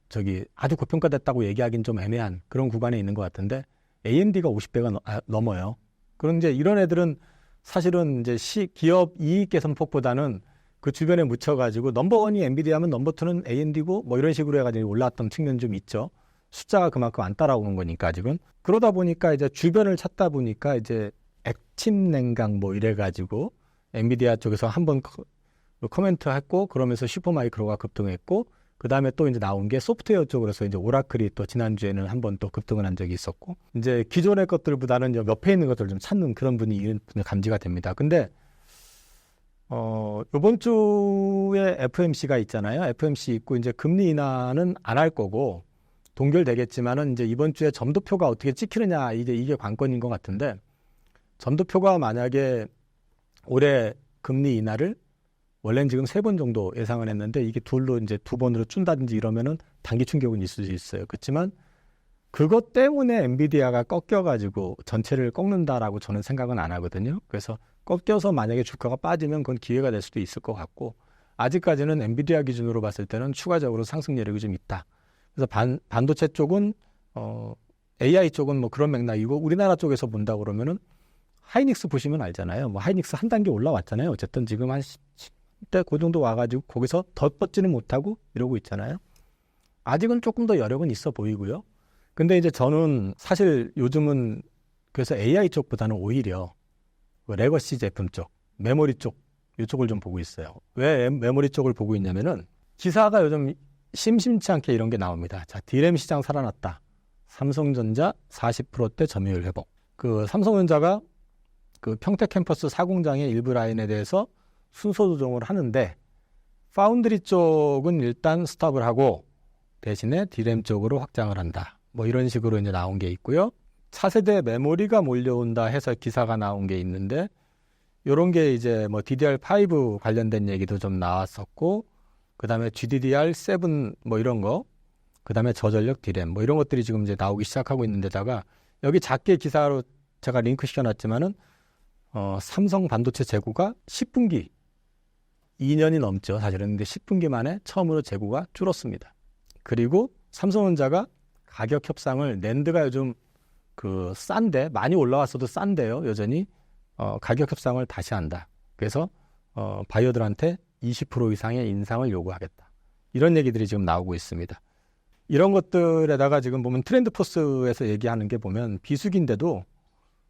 아주 고평가됐다고 얘기하기는 좀 애매한 그런 구간에 있는 것 같은데, AMD가 50배가 넘어요. 그런 이제 이런 애들은 사실은 이제 기업 이익 개선 폭보다는 그 주변에 묻혀가지고 넘버원이 엔비디아면 넘버투는 AMD고 뭐 이런 식으로 해가지고 올라왔던 측면 좀 있죠. 숫자가 그만큼 안 따라오는 거니까 지금. 그러다 보니까 이제 주변을 찾다 보니까 이제 액침 냉각 뭐 이래가지고 엔비디아 쪽에서 한번 코멘트 했고, 그러면서 슈퍼마이크로가 급등했고, 그 다음에 또 이제 나온 게 소프트웨어 쪽으로서 이제 오라클이 또 지난주에는 한번 또 급등을 한 적이 있었고, 이제 기존의 것들보다는 옆에 있는 것들을 좀 찾는 그런 분이 감지가 됩니다. 근데 이번 주에 FMC가 있잖아요. FMC 있고 이제 금리 인하는 안 할 거고 동결되겠지만은 이제 이번 주에 점도표가 어떻게 찍히느냐, 이게 관건인 것 같은데, 점도표가 만약에 올해 금리 인하를 원래는 지금 3번 정도 예상을 했는데 이게 둘로 이제 2번으로 준다든지 이러면은 단기 충격은 있을 수 있어요. 그렇지만 그것 때문에 엔비디아가 꺾여가지고 전체를 꺾는다라고 저는 생각은 안 하거든요. 그래서 꺾여서 만약에 주가가 빠지면 그건 기회가 될 수도 있을 것 같고, 아직까지는 엔비디아 기준으로 봤을 때는 추가적으로 상승 여력이 좀 있다. 그래서 반도체 쪽은 AI 쪽은 뭐 그런 맥락이고, 우리나라 쪽에서 본다 그러면은 하이닉스 보시면 알잖아요. 뭐 하이닉스 한 단계 올라왔잖아요. 어쨌든 지금 한 10대 그 정도 와가지고 거기서 더 뻗지는 못하고 이러고 있잖아요. 아직은 조금 더 여력은 있어 보이고요. 근데 이제 저는 사실 요즘은 그래서 AI 쪽보다는 오히려 레거시 제품 쪽, 메모리 쪽, 이쪽을 좀 보고 있어요. 왜 메모리 쪽을 보고 있냐면은 기사가 요즘 심심치 않게 이런 게 나옵니다. 자, D램 시장 살아났다. 삼성전자 40%대 점유율 회복. 그 삼성전자가 그 평택 캠퍼스 4공장의 일부 라인에 대해서 순서 조정을 하는데, 파운드리 쪽은 일단 스탑을 하고 대신에 D램 쪽으로 확장을 한다. 뭐 이런 식으로 이제 나온 게 있고요. 차세대 메모리가 몰려온다 해서 기사가 나온 게 있는데, 요런 게 이제 뭐 DDR5 관련된 얘기도 좀 나왔었고, 그 다음에 GDDR7 뭐 이런 거, 그 다음에 저전력 D램 뭐 이런 것들이 지금 이제 나오기 시작하고 있는데다가, 여기 작게 기사로 제가 링크 시켜놨지만은 삼성 반도체 재고가 10분기 2년이 넘죠 사실은. 근데 10분기 만에 처음으로 재고가 줄었습니다. 그리고 삼성전자가 가격 협상을, 낸드가 요즘 그 싼데 많이 올라왔어도 싼데요 여전히 가격 협상을 다시 한다. 그래서 바이어들한테 20% 이상의 인상을 요구하겠다. 이런 얘기들이 지금 나오고 있습니다. 이런 것들에다가 지금 보면 트렌드포스에서 얘기하는 게 보면 비수기인데도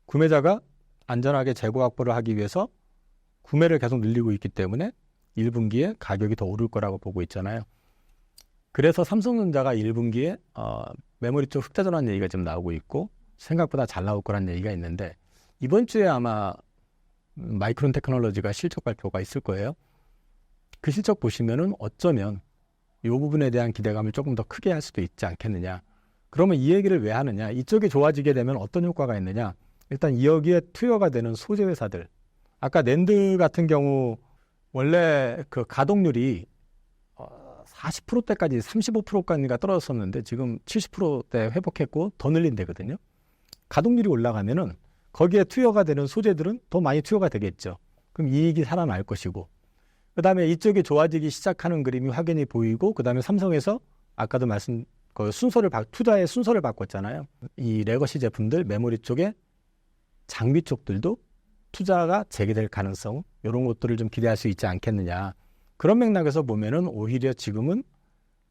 구매자가 안전하게 재고 확보를 하기 위해서 구매를 계속 늘리고 있기 때문에 1분기에 가격이 더 오를 거라고 보고 있잖아요. 그래서 삼성전자가 1분기에 메모리 쪽 흑자 전환 얘기가 지금 나오고 있고, 생각보다 잘 나올 거란 얘기가 있는데, 이번 주에 아마 마이크론 테크놀로지가 실적 발표가 있을 거예요. 그 실적 보시면은 어쩌면 이 부분에 대한 기대감을 조금 더 크게 할 수도 있지 않겠느냐. 그러면 이 얘기를 왜 하느냐. 이쪽이 좋아지게 되면 어떤 효과가 있느냐. 일단 여기에 투여가 되는 소재 회사들. 아까 낸드 같은 경우 원래 그 가동률이 40%대까지 35%까지가 떨어졌었는데 지금 70%대 회복했고 더 늘린대거든요. 가동률이 올라가면은 거기에 투여가 되는 소재들은 더 많이 투여가 되겠죠. 그럼 이익이 살아날 것이고, 그 다음에 이쪽이 좋아지기 시작하는 그림이 확연히 보이고, 그 다음에 삼성에서 아까도 그 투자의 순서를 바꿨잖아요. 이 레거시 제품들 메모리 쪽에 장비 쪽들도 투자가 재개될 가능성, 이런 것들을 좀 기대할 수 있지 않겠느냐. 그런 맥락에서 보면은 오히려 지금은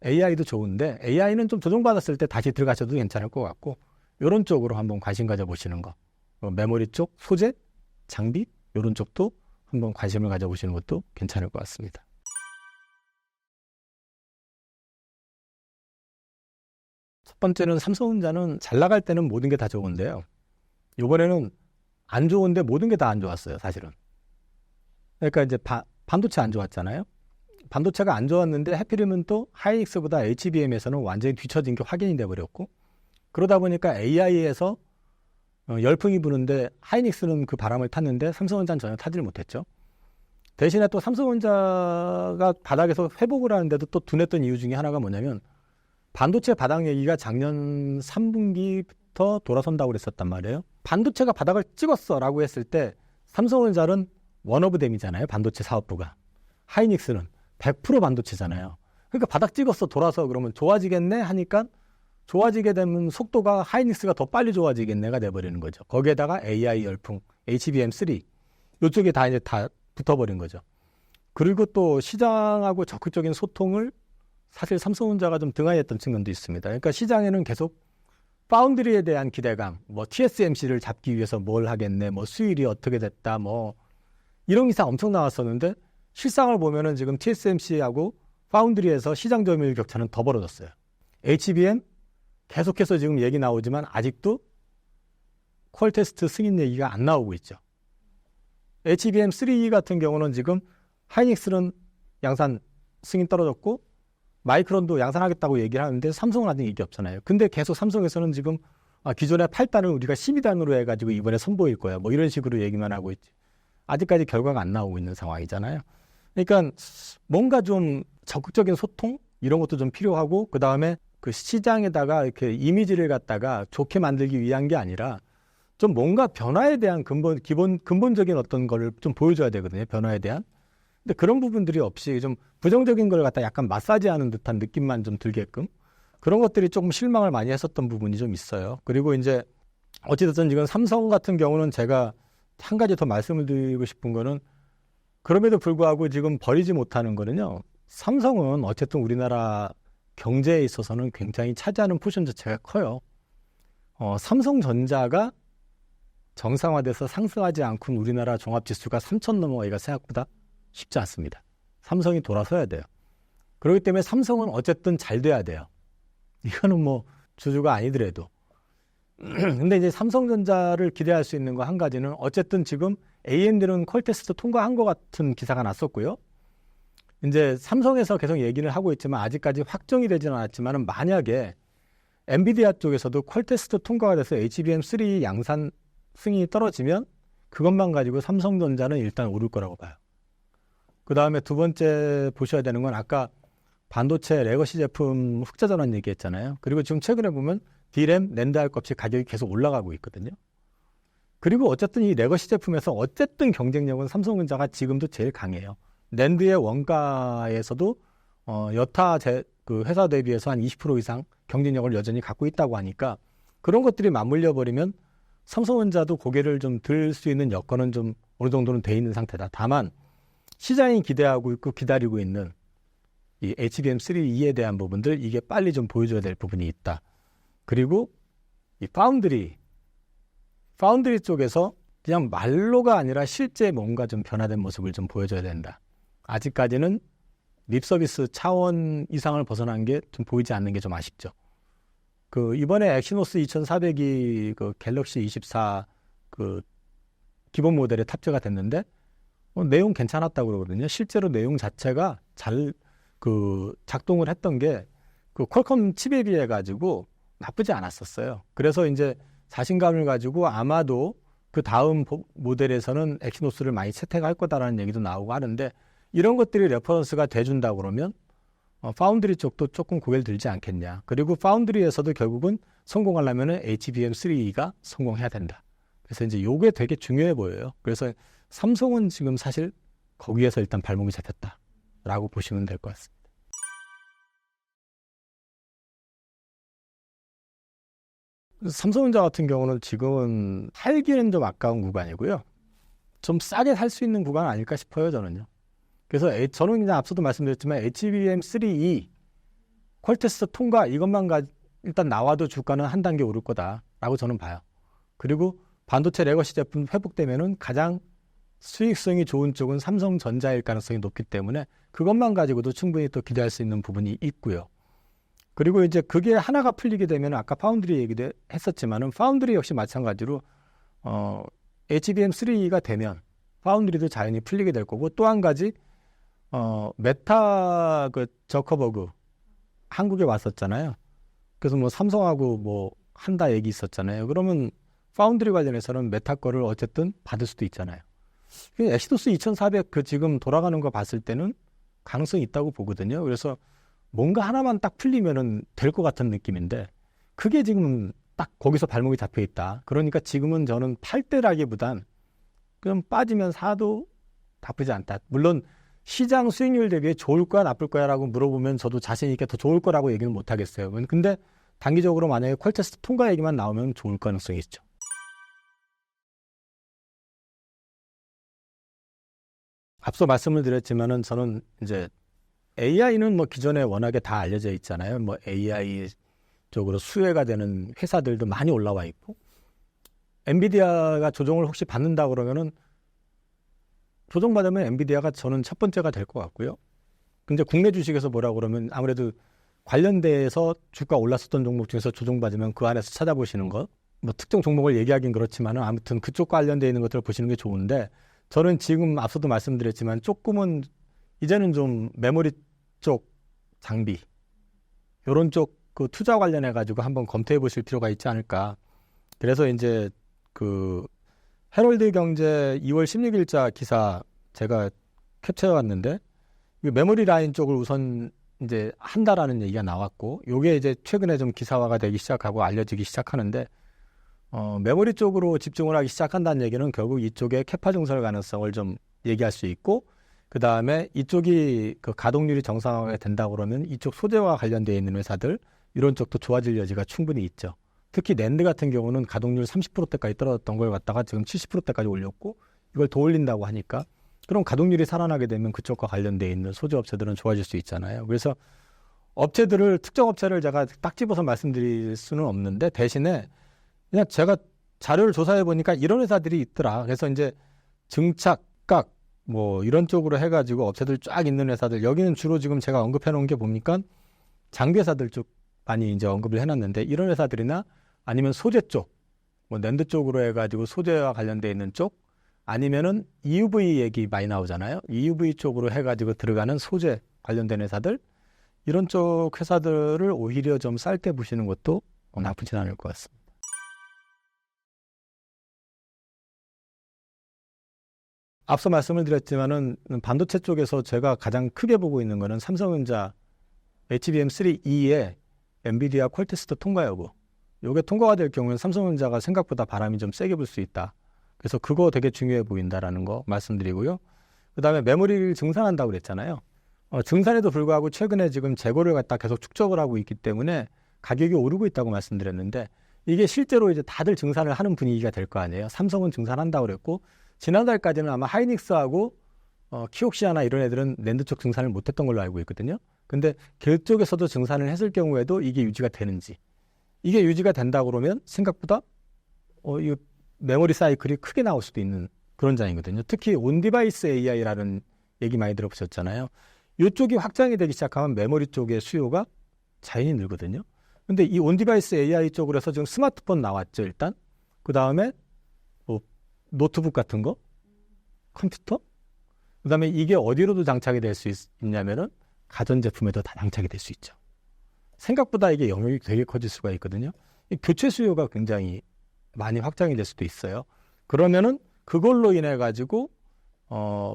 AI도 좋은데 AI는 좀 조정받았을 때 다시 들어가셔도 괜찮을 것 같고, 이런 쪽으로 한번 관심 가져보시는 거. 메모리 쪽, 소재, 장비 이런 쪽도 한번 관심을 가져보시는 것도 괜찮을 것 같습니다. 첫 번째는 삼성전자는 잘 나갈 때는 모든 게 다 좋은데요. 이번에는 안 좋은데 모든 게 다 안 좋았어요, 사실은. 그러니까 이제 반도체 안 좋았잖아요. 반도체가 안 좋았는데 하필이면 또 하이닉스보다 HBM에서는 완전히 뒤처진 게 확인이 돼버렸고, 그러다 보니까 AI에서 열풍이 부는데 하이닉스는 그 바람을 탔는데 삼성전자는 전혀 타지를 못했죠. 대신에 또 삼성전자가 바닥에서 회복을 하는데도 또 둔했던 이유 중에 하나가 뭐냐면, 반도체 바닥 얘기가 작년 3분기부터 돌아선다고 그랬었단 말이에요. 반도체가 바닥을 찍었어 라고 했을 때 삼성전자는 원오브댐이잖아요. 반도체 사업부가. 하이닉스는 100% 반도체잖아요. 그러니까 바닥 찍었어 돌아서 그러면 좋아지겠네 하니까, 좋아지게 되면 속도가 하이닉스가 더 빨리 좋아지겠네가 돼버리는 거죠. 거기에다가 AI 열풍, HBM3 이쪽에 다 이제 다 붙어버린 거죠. 그리고 또 시장하고 적극적인 소통을 사실 삼성전자가 좀 등한했던 측면도 있습니다. 그러니까 시장에는 계속 파운드리에 대한 기대감, 뭐 TSMC를 잡기 위해서 뭘 하겠네, 뭐 수율이 어떻게 됐다, 뭐 이런 기사 엄청 나왔었는데, 실상을 보면은 지금 TSMC하고 파운드리에서 시장 점유율 격차는 더 벌어졌어요. HBM 계속해서 지금 얘기 나오지만 아직도 퀄 테스트 승인 얘기가 안 나오고 있죠. HBM3 같은 경우는 지금 하이닉스는 양산 승인 떨어졌고 마이크론도 양산하겠다고 얘기를 하는데 삼성은 아직 얘기 없잖아요. 근데 계속 삼성에서는 지금 기존의 8단을 우리가 12단으로 해가지고 이번에 선보일 거야, 뭐 이런 식으로 얘기만 하고 있지. 아직까지 결과가 안 나오고 있는 상황이잖아요. 그러니까 뭔가 좀 적극적인 소통 이런 것도 좀 필요하고, 그 다음에 그 시장에다가 이렇게 이미지를 갖다가 좋게 만들기 위한 게 아니라 좀 뭔가 변화에 대한 근본적인 어떤 거를 좀 보여줘야 되거든요. 변화에 대한. 근데 그런 부분들이 없이 좀 부정적인 걸 갖다 약간 마사지하는 듯한 느낌만 좀 들게끔, 그런 것들이 조금 실망을 많이 했었던 부분이 좀 있어요. 그리고 이제 어찌됐든 지금 삼성 같은 경우는 제가 한 가지 더 말씀을 드리고 싶은 거는, 그럼에도 불구하고 지금 버리지 못하는 거는요. 삼성은 어쨌든 우리나라 경제에 있어서는 굉장히 차지하는 포션 자체가 커요. 삼성전자가 정상화돼서 상승하지 않고는 우리나라 종합지수가 3천 넘어가기가 생각보다 쉽지 않습니다. 삼성이 돌아서야 돼요. 그렇기 때문에 삼성은 어쨌든 잘 돼야 돼요. 이거는 뭐 주주가 아니더라도. 근데 이제 삼성전자를 기대할 수 있는 거 한 가지는, 어쨌든 지금 AMD는 퀄 테스트 통과한 것 같은 기사가 났었고요. 이제 삼성에서 계속 얘기를 하고 있지만 아직까지 확정이 되지는 않았지만, 만약에 엔비디아 쪽에서도 퀄 테스트 통과가 돼서 HBM3 양산 승인이 떨어지면 그것만 가지고 삼성전자는 일단 오를 거라고 봐요. 그 다음에 두 번째 보셔야 되는 건, 아까 반도체 레거시 제품 흑자 전환 얘기했잖아요. 그리고 지금 최근에 보면 D램, 낸드 할 값이 가격이 계속 올라가고 있거든요. 그리고 어쨌든 이 레거시 제품에서 어쨌든 경쟁력은 삼성전자가 지금도 제일 강해요. 낸드의 원가에서도 여타 그 회사 대비해서 한 20% 이상 경쟁력을 여전히 갖고 있다고 하니까, 그런 것들이 맞물려 버리면 삼성전자도 고개를 좀 들 수 있는 여건은 좀 어느 정도는 돼 있는 상태다. 다만 시장이 기대하고 있고 기다리고 있는 이 HBM3E에 대한 부분들, 이게 빨리 좀 보여줘야 될 부분이 있다. 그리고 이 파운드리 쪽에서 그냥 말로가 아니라 실제 뭔가 좀 변화된 모습을 좀 보여줘야 된다. 아직까지는 립서비스 차원 이상을 벗어난 게 좀 보이지 않는 게 좀 아쉽죠. 그 이번에 엑시노스 2400이 그 갤럭시 24 그 기본 모델에 탑재가 됐는데 내용 괜찮았다고 그러거든요. 실제로 내용 자체가 그 작동을 했던 게 그 퀄컴 칩에 비해 가지고 나쁘지 않았었어요. 그래서 이제 자신감을 가지고 아마도 그 다음 모델에서는 엑시노스를 많이 채택할 거다라는 얘기도 나오고 하는데, 이런 것들이 레퍼런스가 돼준다 그러면 파운드리 쪽도 조금 고개를 들지 않겠냐. 그리고 파운드리에서도 결국은 성공하려면 HBM3E가 성공해야 된다. 그래서 이제 요게 되게 중요해 보여요. 그래서 삼성은 지금 사실 거기에서 일단 발목이 잡혔다라고 보시면 될 것 같습니다. 삼성전자 같은 경우는 지금은 살기는 좀 아까운 구간이고요. 좀 싸게 살 수 있는 구간 아닐까 싶어요, 저는요. 그래서 저는 그냥 앞서도 말씀드렸지만 HBM3E 퀄테스트 통과 이것만 일단 나와도 주가는 한 단계 오를 거다라고 저는 봐요. 그리고 반도체 레거시 제품 회복되면은 가장 수익성이 좋은 쪽은 삼성전자일 가능성이 높기 때문에 그것만 가지고도 충분히 또 기대할 수 있는 부분이 있고요. 그리고 이제 그게 하나가 풀리게 되면 아까 파운드리 얘기도 했었지만은 파운드리 역시 마찬가지로 HBM3E가 되면 파운드리도 자연히 풀리게 될 거고, 또 한 가지 메타 그 저커버그 한국에 왔었잖아요. 그래서 뭐 삼성하고 뭐 한다 얘기 있었잖아요. 그러면 파운드리 관련해서는 메타 거를 어쨌든 받을 수도 있잖아요. 엑시노스 2400 그 지금 돌아가는 거 봤을 때는 가능성이 있다고 보거든요. 그래서 뭔가 하나만 딱 풀리면은 될 것 같은 느낌인데, 그게 지금 딱 거기서 발목이 잡혀 있다. 그러니까 지금은 저는 팔 때라기보단 그냥 빠지면 사도 나쁘지 않다. 물론 시장 수익률 대비에 좋을 거야 나쁠 거야라고 물어보면 저도 자신 있게 더 좋을 거라고 얘기는 못 하겠어요. 근데 단기적으로 만약에 퀄테스트 통과 얘기만 나오면 좋을 가능성이 있죠. 앞서 말씀을 드렸지만은 저는 이제 AI는 뭐 기존에 워낙에 다 알려져 있잖아요. 뭐 AI 쪽으로 수혜가 되는 회사들도 많이 올라와 있고, 엔비디아가 조정을 혹시 받는다 그러면은 조정받으면 엔비디아가 저는 첫 번째가 될 것 같고요. 근데 국내 주식에서 뭐라 그러면 아무래도 관련돼서 주가 올랐었던 종목 중에서 조정받으면 그 안에서 찾아보시는 것, 뭐 특정 종목을 얘기하긴 그렇지만은 아무튼 그쪽 관련돼 있는 것들을 보시는 게 좋은데, 저는 지금 앞서도 말씀드렸지만 조금은 이제는 좀 메모리 쪽 장비 이런 쪽 그 투자 관련해 가지고 한번 검토해 보실 필요가 있지 않을까. 그래서 이제 그 헤럴드 경제 2월 16일자 기사 제가 캡처해 왔는데, 메모리 라인 쪽을 우선 이제 한다라는 얘기가 나왔고, 요게 이제 최근에 좀 기사화가 되기 시작하고 알려지기 시작하는데, 메모리 쪽으로 집중을 하기 시작한다는 얘기는 결국 이쪽에 캐파 증설 가능성을 좀 얘기할 수 있고, 그 다음에 이쪽이 그 가동률이 정상화가 된다 그러면 이쪽 소재와 관련되어 있는 회사들 이런 쪽도 좋아질 여지가 충분히 있죠. 특히 낸드 같은 경우는 가동률 30%대까지 떨어졌던 걸 갖다가 지금 70%대까지 올렸고, 이걸 더 올린다고 하니까 그럼 가동률이 살아나게 되면 그쪽과 관련되어 있는 소재 업체들은 좋아질 수 있잖아요. 그래서 업체들을, 특정 업체를 제가 딱 집어서 말씀드릴 수는 없는데, 대신에 그냥 제가 자료를 조사해 보니까 이런 회사들이 있더라. 그래서 이제 증착, 각 뭐 이런 쪽으로 해가지고 업체들 쫙 있는 회사들, 여기는 주로 지금 제가 언급해 놓은 게 뭡니까? 장비 회사들 쪽 많이 이제 언급을 해놨는데, 이런 회사들이나 아니면 소재 쪽, 뭐 낸드 쪽으로 해가지고 소재와 관련돼 있는 쪽, 아니면은 EUV 얘기 많이 나오잖아요. EUV 쪽으로 해가지고 들어가는 소재 관련된 회사들, 이런 쪽 회사들을 오히려 좀 쌀 때 보시는 것도 나쁘진 않을 것 같습니다. 앞서 말씀을 드렸지만은 반도체 쪽에서 제가 가장 크게 보고 있는 거는 삼성전자 HBM3E의 엔비디아 퀄테스트 통과 여부. 이게 통과가 될 경우에는 삼성전자가 생각보다 바람이 좀 세게 불 수 있다. 그래서 그거 되게 중요해 보인다라는 거 말씀드리고요. 그 다음에 메모리를 증산한다고 그랬잖아요. 증산에도 불구하고 최근에 지금 재고를 갖다 계속 축적을 하고 있기 때문에 가격이 오르고 있다고 말씀드렸는데, 이게 실제로 이제 다들 증산을 하는 분위기가 될 거 아니에요. 삼성은 증산한다고 그랬고, 지난달까지는 아마 하이닉스하고 키옥시아나 이런 애들은 낸드 쪽 증산을 못했던 걸로 알고 있거든요. 근데 그쪽에서도 증산을 했을 경우에도 이게 유지가 되는지, 이게 유지가 된다 그러면 생각보다 이 메모리 사이클이 크게 나올 수도 있는 그런 장이거든요. 특히 온디바이스 AI라는 얘기 많이 들어보셨잖아요. 이쪽이 확장이 되기 시작하면 메모리 쪽의 수요가 자연히 늘거든요. 근데 이 온디바이스 AI 쪽으로 해서 지금 스마트폰 나왔죠, 일단. 그 다음에 뭐 노트북 같은 거, 컴퓨터. 그 다음에 이게 어디로도 장착이 될 수 있냐면은 가전제품에도 다 장착이 될 수 있죠. 생각보다 이게 영역이 되게 커질 수가 있거든요. 이 교체 수요가 굉장히 많이 확장이 될 수도 있어요. 그러면은 그걸로 인해 가지고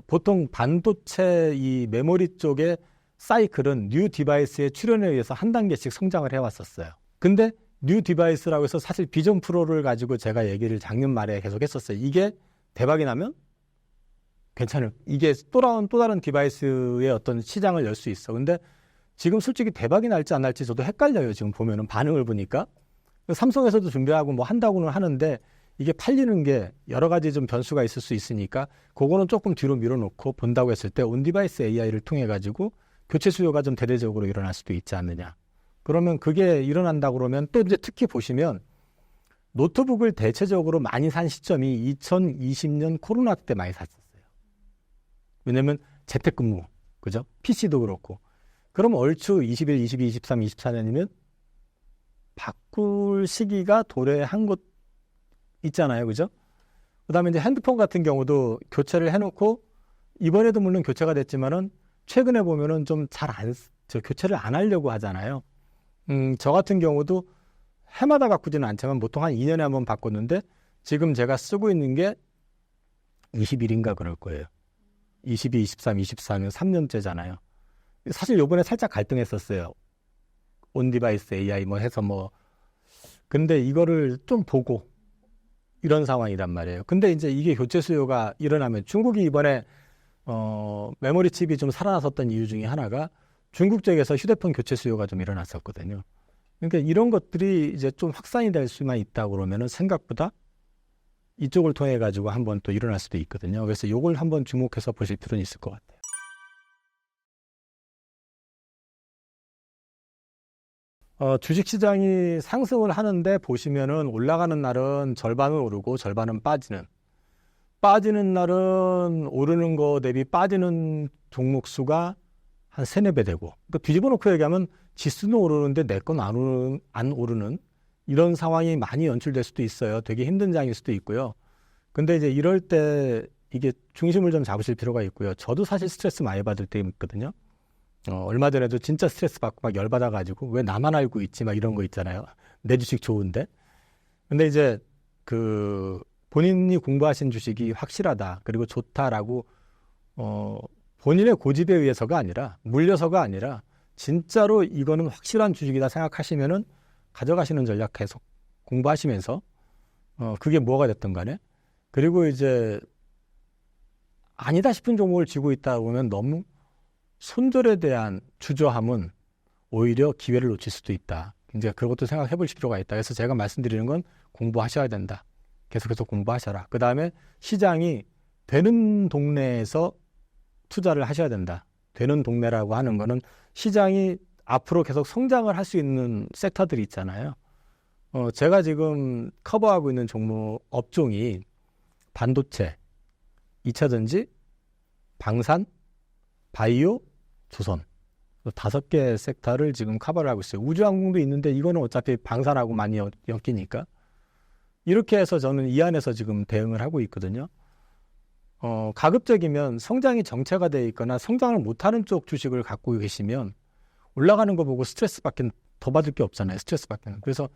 보통 반도체 이 메모리 쪽의 사이클은 뉴 디바이스의 출현에 의해서 한 단계씩 성장을 해왔었어요. 근데 뉴 디바이스라고 해서 사실 비전 프로를 가지고 제가 얘기를 작년 말에 계속 했었어요. 이게 대박이 나면 괜찮을, 이게 또 다른 디바이스의 어떤 시장을 열 수 있어. 근데 지금 솔직히 대박이 날지 안 날지 저도 헷갈려요. 지금 보면은 반응을 보니까. 삼성에서도 준비하고 뭐 한다고는 하는데 이게 팔리는 게 여러 가지 좀 변수가 있을 수 있으니까 그거는 조금 뒤로 밀어놓고 본다고 했을 때 온디바이스 AI를 통해 가지고 교체 수요가 좀 대대적으로 일어날 수도 있지 않느냐. 그러면 그게 일어난다 그러면 또 이제 특히 보시면 노트북을 대체적으로 많이 산 시점이 2020년 코로나 때 많이 샀었어요. 왜냐면 재택근무, 그죠? PC도 그렇고. 그럼 얼추 21, 22, 23, 24년이면 바꿀 시기가 도래한 것 있잖아요. 그죠? 그 다음에 이제 핸드폰 같은 경우도 교체를 해놓고 이번에도 물론 교체가 됐지만은 최근에 보면은 좀 교체를 안 하려고 하잖아요. 저 같은 경우도 해마다 바꾸지는 않지만 보통 한 2년에 한 번 바꿨는데 지금 제가 쓰고 있는 게 21인가 그럴 거예요. 22, 23, 24면 3년째잖아요. 사실 요번에 살짝 갈등했었어요. 온디바이스 AI 뭐 해서 뭐. 근데 이거를 좀 보고 이런 상황이란 말이에요. 근데 이제 이게 교체 수요가 일어나면 중국이 이번에 메모리 칩이 좀 살아났었던 이유 중에 하나가 중국 쪽에서 휴대폰 교체 수요가 좀 일어났었거든요. 그러니까 이런 것들이 이제 좀 확산이 될 수만 있다 그러면은 생각보다 이쪽을 통해 가지고 한번 또 일어날 수도 있거든요. 그래서 이걸 한번 주목해서 보실 필요는 있을 것 같아요. 주식시장이 상승을 하는데 보시면은 올라가는 날은 절반은 오르고 절반은 빠지는 날은 오르는 거 대비 빠지는 종목 수가 한 3, 4배 되고, 그러니까 뒤집어 놓고 얘기하면 지수는 오르는데 내 건 안 오르는 이런 상황이 많이 연출될 수도 있어요. 되게 힘든 장일 수도 있고요. 근데 이제 이럴 때 이게 중심을 좀 잡으실 필요가 있고요. 저도 사실 스트레스 많이 받을 때 있거든요. 얼마 전에도 진짜 스트레스 받고 막 열받아가지고 왜 나만 알고 있지 막 이런 거 있잖아요. 내 주식 좋은데. 근데 이제 본인이 공부하신 주식이 확실하다 그리고 좋다라고 본인의 고집에 의해서가 아니라 물려서가 아니라 진짜로 이거는 확실한 주식이다 생각하시면은 가져가시는 전략 계속 공부하시면서 그게 뭐가 됐든 간에, 그리고 이제 아니다 싶은 종목을 쥐고 있다 보면 너무 손절에 대한 주저함은 오히려 기회를 놓칠 수도 있다. 이제 그것도 생각해 보실 필요가 있다. 그래서 제가 말씀드리는 건 공부하셔야 된다. 계속해서 공부하셔라. 그 다음에 시장이 되는 동네에서 투자를 하셔야 된다. 되는 동네라고 하는 거는 시장이 앞으로 계속 성장을 할 수 있는 섹터들이 있잖아요. 제가 지금 커버하고 있는 종목 업종이 반도체, 2차전지, 방산, 바이오, 조선 5개 섹터를 지금 커버를 하고 있어요. 우주항공도 있는데 이거는 어차피 방산하고 많이 엮이니까 이렇게 해서 저는 이 안에서 지금 대응을 하고 있거든요. 가급적이면 성장이 정체가 되어 있거나 성장을 못하는 쪽 주식을 갖고 계시면 올라가는 거 보고 스트레스밖에 더 받을 게 없잖아요. 스트레스밖에. 그래서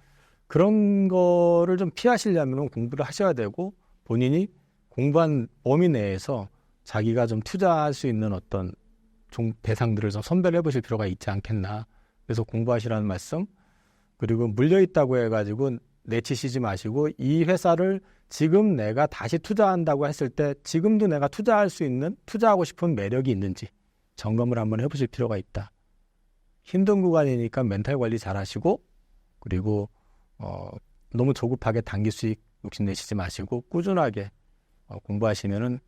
그런 거를 좀 피하시려면 공부를 하셔야 되고 본인이 공부한 범위 내에서 자기가 좀 투자할 수 있는 어떤 대상들을 좀 선별해 보실 필요가 있지 않겠나. 그래서 공부하시라는 말씀. 그리고 물려있다고 해가지고 내치시지 마시고 이 회사를 지금 내가 다시 투자한다고 했을 때 지금도 내가 투자하고 싶은 매력이 있는지 점검을 한번 해보실 필요가 있다. 힘든 구간이니까 멘탈 관리 잘 하시고, 그리고 너무 조급하게 단기 수익 욕심내시지 마시고 꾸준하게 공부하시면은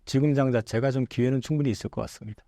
지금 장 자체가 좀 기회는 충분히 있을 것 같습니다.